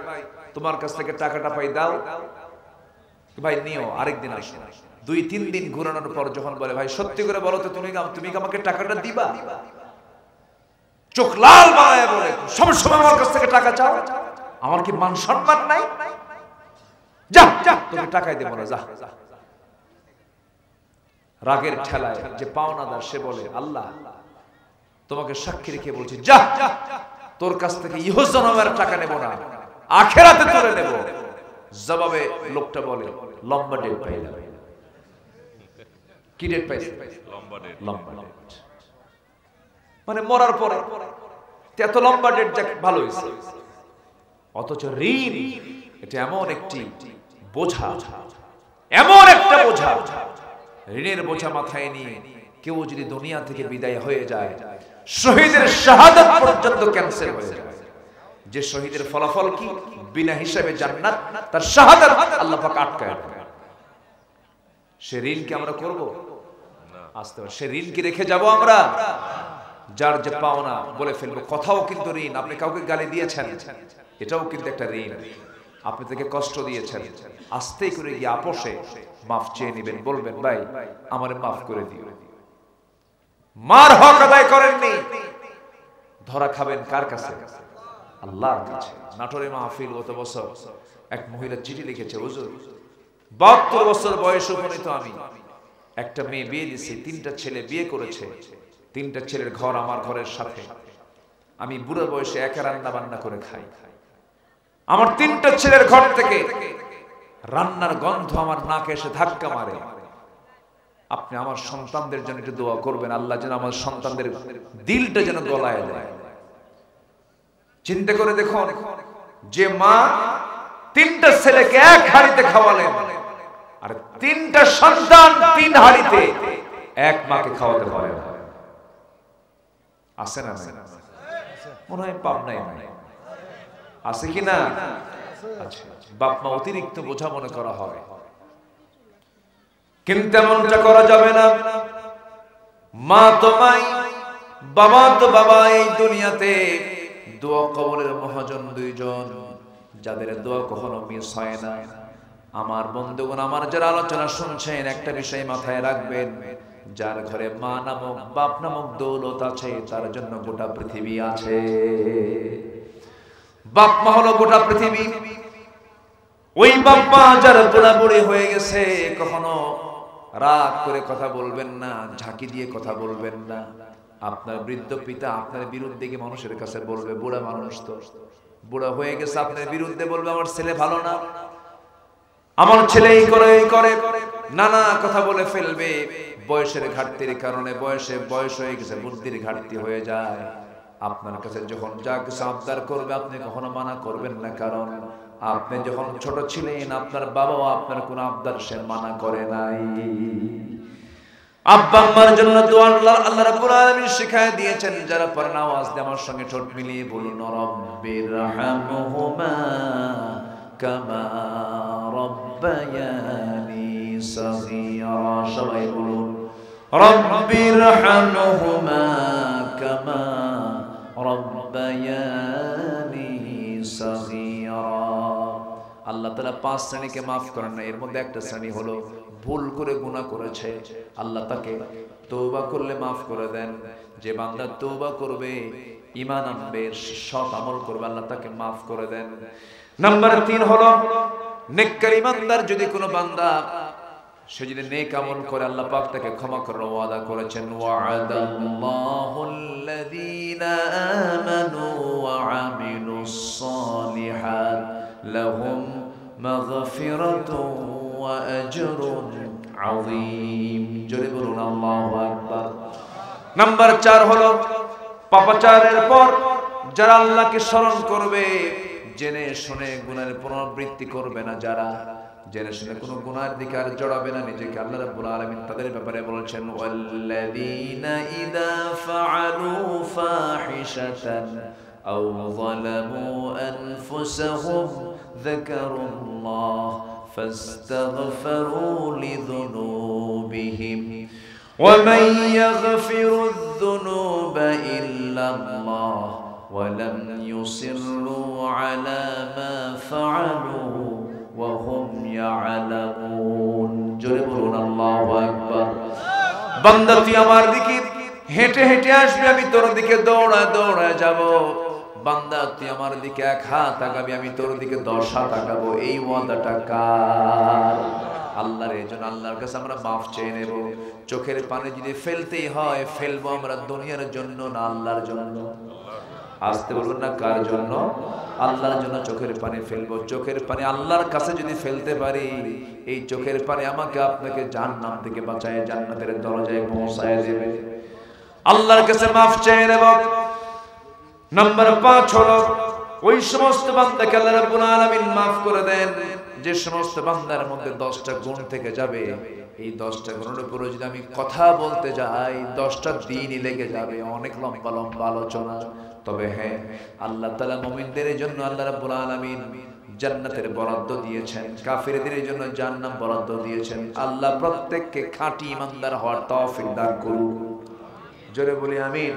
তোমার কাছ থেকে টাকাটা পাই দাও, ভাই নিও, আরেকদিন আসো। 2-3 দিন ঘুরানোর পর যখন বলে, ভাই সত্যি করে বলো তো তুমি আমাকে টাকাটা দিবা? চোখ লাল বানায় বলে, সবসময় আমার কাছ থেকে টাকা চাও, আমার কি মান সম্মান নাই? যা যা, তুমি টাকাই দেবো না, যা। রাগের ঠেলায় যে পাওনাদার সে বলে, আল্লাহ তোমাকে সাক্ষী রেখে বলছি, যা, তোর কাছ থেকে ইহজনমের টাকা নেব না, আখেরাতে তুলে নেব। জবাবে লোকটা বলে, লম্বা ডেট পাইলাম। কি ডেট পাইছে? লম্বা ডেট। মানে মরার পরে এত লম্বা ডেট, যাক ভালো হয়েছে। অথচ ঋণ এটা এমন একটি বোঝা, এমন একটা বোঝা, ঋণের বোঝা মাথায় নিয়ে কেউ যদি দুনিয়া থেকে বিদায় হয়ে যায়, শহীদের শাহাদাত পর্যন্ত ক্যান্সেল হয়ে যায়। যে শহীদের ফলাফল কি? বিনা হিসাবে জান্নাত, তার শাহাদাত আল্লাহ পাক আটকায় দেন। সে ঋণ কি আমরা করব? আসতে পারে। সে ঋণ কি রেখে যাব আমরা? যার যে পাওনা বলে ফেলবো, কথাও কিন্তু ঋণ। আপনি কাউকে গালি দিয়েছেন, এটাও কিন্তু একটা ঋণ। আপনি তাকে কষ্ট দিয়েছেন, আস্তে করে গিয়ে আপোষে মাফ চেয়ে নেবেন, বলবেন ভাই আমারে মাফ করে দিও। মার হক আদায় করেননি, ধরা খাবেন কার কাছে? আল্লাহর কাছে। নাটোরে মাহফিল গত বছর এক মহিলা চিঠি লিখেছে, হুজুর 72 বছর বয়সে উপনীত আমি, একটা মেয়ে বিয়ে দিয়েছি, 3টা ছেলে বিয়ে করেছে, 3টা ছেলের ঘর আমার ঘরের সাথে, আমি বুড়ো বয়সে একা রান্না বান্না করে খাই। আমার 3টা ছেলের ঘর থেকে রান্নার গন্ধ আমার নাকে এসে ধাক্কা মারে। আপনি আমার সন্তানদের জন্য একটু দোয়া করবেন, আল্লাহ যেন আমার সন্তানদের দিলটা যেন গলায় দেয়। চিন্তা করে দেখুন, যে মা 3টা ছেলেকে এক হাড়িতে খাওয়ালেন, আর 3টা সন্তান 3 হাড়িতে এক মাকে খাওয়াতে পারে না। আছে না? মনে হয় পাবনাই নাই, আছে কি না? আচ্ছা, বাপ মা অতিরিক্ত বোঝা মনে করা হয়, কিন্তু এমনটা করা যাবে না। মা তো মাই, বাবা তো বাবা। এই দুনিয়াতে দোয়া কবুলের মহাজন 2জন, যাদের দোয়া কখনো মিস হয় না। আমার বন্ধুগণ, আমার যারা আলোচনা শুনছেন, একটা বিষয় মাথায় রাখবেন, যার ঘরে মা নামক বাপ নামক দৌলত আছে, তার জন্য গোটা পৃথিবী আছে। বাপ মা হলো গোটা পৃথিবী। ওই বাপ মা যারা বুড়া বুড়ি হয়ে গেছে, কখনো রাগ করে কথা বলবেন না, ঝাঁকি দিয়ে কথা বলবেন না। আপনার বৃদ্ধ পিতা আপনার বিরুদ্ধে গিয়ে মানুষের কাছে বলবে, বুড়া মানুষ তো বুড়া হয়ে গেছে, আপনার বিরুদ্ধে বলবে আমার ছেলে ভালো না, আমার ছেলে এই করে এই করে, নানা কথা বলে ফেলবে। বয়সের ঘাটতির কারণে, বয়স হয়ে গেছে, বুদ্ধির ঘাটতি হয়ে যায়। আপনার কাছে যখন যা কিছু আবদার করবে, আপনি কখনো মানা করবেন না, কারণ আপনি যখন ছোট ছিলেন, আপনার বাবাও আপনার কোন আবদার সে মানা করে নাই। আব্বা আম্মার জন্য দোয়া আল্লাহ রাব্বুল আলামিন শিখায় দিয়েছেন। যারা পড়েন আওয়াজ দিয়ে আমার সঙ্গে ঠোঁট মিলিয়ে বলুন, রব্বিরহামহুমা কামা রব্বায়ানি সগীরা। সবাই বলুন, রব্বিরহামহুমা কামা রব্বায়ানি সগীরা। আল্লাহ তাআলা 5 শ্রেণীকে মাফ করেন না। এর মধ্যে একটা শ্রেণী হলো ভুল করে গুনাহ করেছে, আল্লাহ তাকে তওবা করলে মাফ করে দেন। যে বান্দা তওবা করবে, ঈমান আনবে, সৎ আমল করবে, আল্লাহ তাকে মাফ করে দেন। নাম্বার 3 হলো নেককার ইমানদার যদি কোনো বান্দা সে যদি নেক আমল করে আল্লাহ পাক তাকে ক্ষমা করার ওয়াদা করেছেন ওয়া'আদাল্লাহুল্লাযীনা আমানু ওয়া আমিলুস সালিহাত লাহুম মাগফিরাতুন ওয়া আজরুন আযীম। জোরে বলুন আল্লাহু আকবার। নাম্বার 4 হলো পাপাচারের পর যারা আল্লাহকে স্মরণ করবে, জেনে শুনে গুনাহের পুনরাবৃত্তি করবে না, যারা জেনে শুনে কোনো গুনাহের দিকে আর জড়াবে না নিজেকে, আল্লাহ রাব্বুল আলামিন তাদের ব্যাপারে বলেছেন ওয়াল্লাযীনা ইযা ফাআলু ফাহিশাতান আও যালামু আনফুসাহুম যাকারুল্লাহ ফাস্তাগফিরু লিযুনুবিহিম ওয়া মান ইয়াগফিরুয যুনুবা ইল্লাল্লাহ ওয়া লাম ইউসিররু আলা মা ফাআলু ওয়া হুম ইয়ালামুন। জোরে বলুন আল্লাহু আকবার। বান্দা তুই আমার দিকে হেঁটে হেঁটে আসবি, আমি তোর দিকে দৌড়া দৌড়া যাব। বান্দা তুই আমার দিকে 1 হাত আগাবি, আমি তোর দিকে 10 হাত আগাবো। এই ওয়াদাটা কার? আল্লাহর। এজন্য আল্লাহর কাছে আমরা মাফ চেয়ে নেব। চোখের পানি যদি ফেলতেই হয় ফেলবো আমরা দুনিয়ার জন্য না আল্লাহর জন্য? আসতে বলবেন না, কার জন্য? আল্লাহর জন্য চোখের পানি ফেলবো। চোখের পানি আল্লাহর কাছে যদি ফেলতে পারি, এই চোখের পানি আমাকে আপনাকে জাহান্নাম থেকে বাঁচায় জান্নাতের দরজায় পৌঁছায় দেবে। আল্লাহর কাছে মাফ চেয়ে নেব। নাম্বার 5 হলো ওই সমস্ত বান্দাকে আল্লাহ রাব্বুল আলামিন মাফ করে দেন যে সমস্ত বান্দার মধ্যে 10টা গুণ থেকে যাবে। এই 10টা গুণের উপরে যদি আমি কথা বলতে যাই 10টা দিনই লেগে যাবে, অনেক লম্বা লম্বা আলোচনা। তবে হ্যাঁ, আল্লাহ তাআলা মুমিনদের জন্য আল্লাহ রাব্বুল আলামিন জান্নাতের বরাদ্দ দিয়েছেন, কাফিরদের জন্য জাহান্নাম বরাদ্দ দিয়েছেন। আল্লাহ প্রত্যেককে খাঁটি ঈমানদার হওয়ার তৌফিক দান করুন। জোরে বলি আমিন।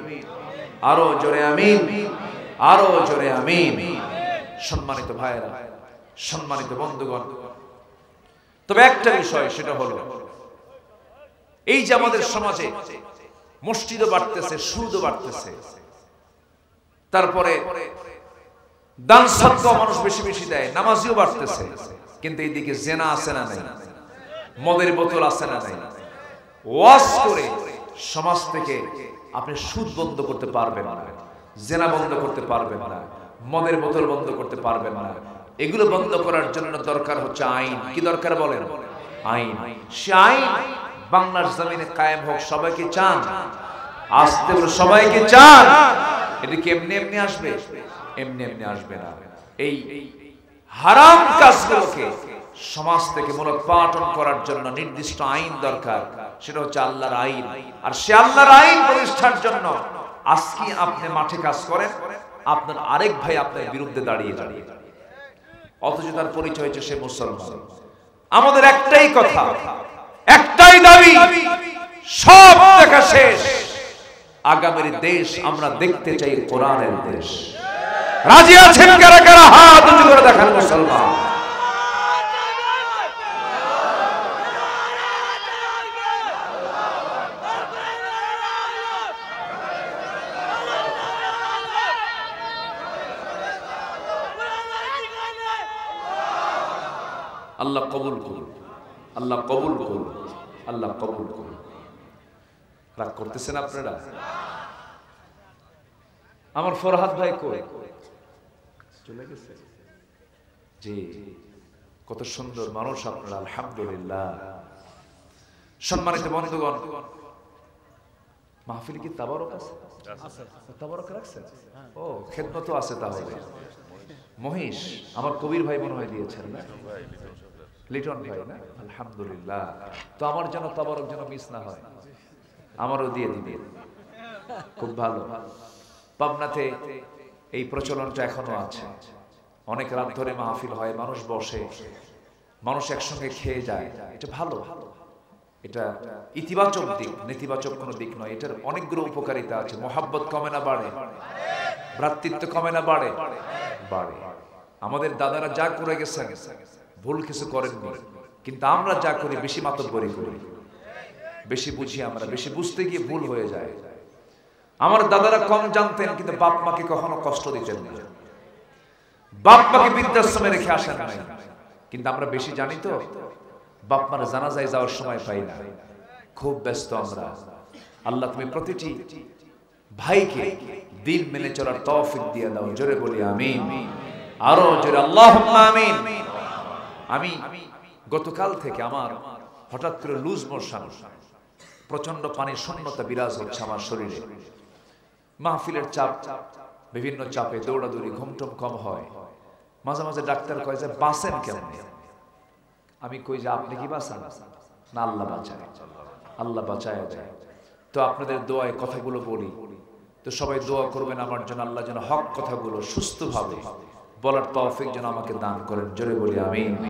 আরো জোরে আমিন, আরো জোরে আমিন। সম্মানিত ভাইরা, সম্মানিত বন্ধুগণ, তবে একটা বিষয়, সেটা হলো এই যে আমাদের সমাজে মসজিদও বাড়তেছে, সুদও বাড়তেছে, তারপরে দান সদকা মানুষ বেশি বেশি দেয়, নামাজিও বাড়তেছে, কিন্তু এইদিকে জেনা আছে না নাই? মদের বোতল আছে না নাই? ওয়াজ করে সমাজ থেকে আপনি সুদ বন্ধ করতে পারবেন না, জেনা বন্ধ করতে পারবেন না, মদের বোতল বন্ধ করতে পারবেন না। এগুলো বন্ধ করার জন্য দরকার হচ্ছে আইন। কি দরকার বলেন? আইন। সে আইন বাংলার জমিনে কায়েম হোক। সবাইকে চান? আসতে বলে সবাইকে চান? এটা কি এমনি এমনি আসবে? এমনি এমনি আসবে না। এই হারাম কাজগুলোকে সমাজ থেকে মূলোৎপাটন করার জন্য নির্দিষ্ট আইন দরকার, সেটা হচ্ছে আল্লাহর আইন। আর সে আল্লাহর আইন প্রতিষ্ঠার জন্য আজকে আপনি মাঠে কাজ করেন, আপনার আরেক ভাই আপনার বিরুদ্ধে দাঁড়িয়ে দাঁড়িয়ে, অথচ তার পরিচয় হচ্ছে সে মুসলমান। আমাদের একটাই কথা, একটাই দাবি, সব দেখা শেষ, আগামীর দেশ আমরা দেখতে চাই কোরআনের দেশ। রাজি আছেন কারা কারা? হাত উঁচু করে দেখান মুসলমান। আল্লাহ কবুল করুন, আল্লাহ কবুল করুন, আল্লাহ কবুল করুন। রাগ করতেছেন আপনারা? আমার ফরহাদ ভাই কই? চলে গেছে? জি, কত সুন্দর মানুষ আপনারা, আলহামদুলিল্লাহ। সম্মানিত বন্ধুগণ, মাহফিল কি তাবারক আছে? তাবারক রাখছেন? ও, খেদমতও আছে। তাহলে মহিষ আমার কবির ভাই মনে হয় দিয়েছেন না? লিটন ভাই না? আলহামদুলিল্লাহ। তো আমার যেন তাবারক যেন মিস না হয়, আমারও দিয়ে দিবেন। খুব ভালো। পাবনাতে এই প্রচলনটা এখনো আছে। অনেক রাত ধরে মাহফিল হয়, মানুষ বসে, মানুষ একসঙ্গে খেয়ে যায়। এটা ভালো, এটা ইতিবাচক দিক, নেতিবাচক কোনো দিক নয়। এটার অনেকগুলো উপকারিতা আছে। মোহাব্বত কমে না বাড়ে? ভ্রাতৃত্ব কমে না বাড়ে? বাড়ে। আমাদের দাদারা যা করে গেছেন ভুল কিছু করেননি, কিন্তু আমরা যা করি বেশি মাতব্বরি করি, বেশি বুঝি। আমরা বেশি বুঝতে গিয়ে ভুল হয়ে যায়। আমার দাদারা কম জানতেন, কিন্তু বাপ মাকে কখনো কষ্ট দিতেন না। বাপ মাকে বৃদ্ধাশ্রমে রেখে আসেন নাই, কিন্তু আমরা বেশি জানি তো, বাপ মার জানাজায় যাওয়ার সময় পাই না, খুব ব্যস্ত আমরা। আল্লাহ তুমি প্রতিটি ভাইকে দিন মেনে চলার তৌফিক দিয়ে দাও, জোরে বলি আমিন, আরো জোরে আল্লাহুম্মা আমিন। আমি গতকাল থেকে আমার হঠাৎ করে লুজ মোশন, প্রচন্ড পানির শূন্যতা বিরাজ হচ্ছে আমার শরীরে। মাহফিলের চাপ, বিভিন্ন চাপে দৌড়াদৌড়ি, ঘুমটুম কম হয়। মাঝে মাঝে ডাক্তার কয় যে বাঁচেন কেমনে? আমি কই যে আপনি কি বাঁচান না, আল্লাহ বাঁচায়, আল্লাহ বাঁচায় দেয়। তো আপনাদের দোয়ায় কথাগুলো বলি, তো সবাই দোয়া করবেন আমার জন্য, আল্লাহ যেন হক কথাগুলো সুস্থভাবে বলার তৌফিক যেন আমাকে দান করেন, জোরে বলি আমিন।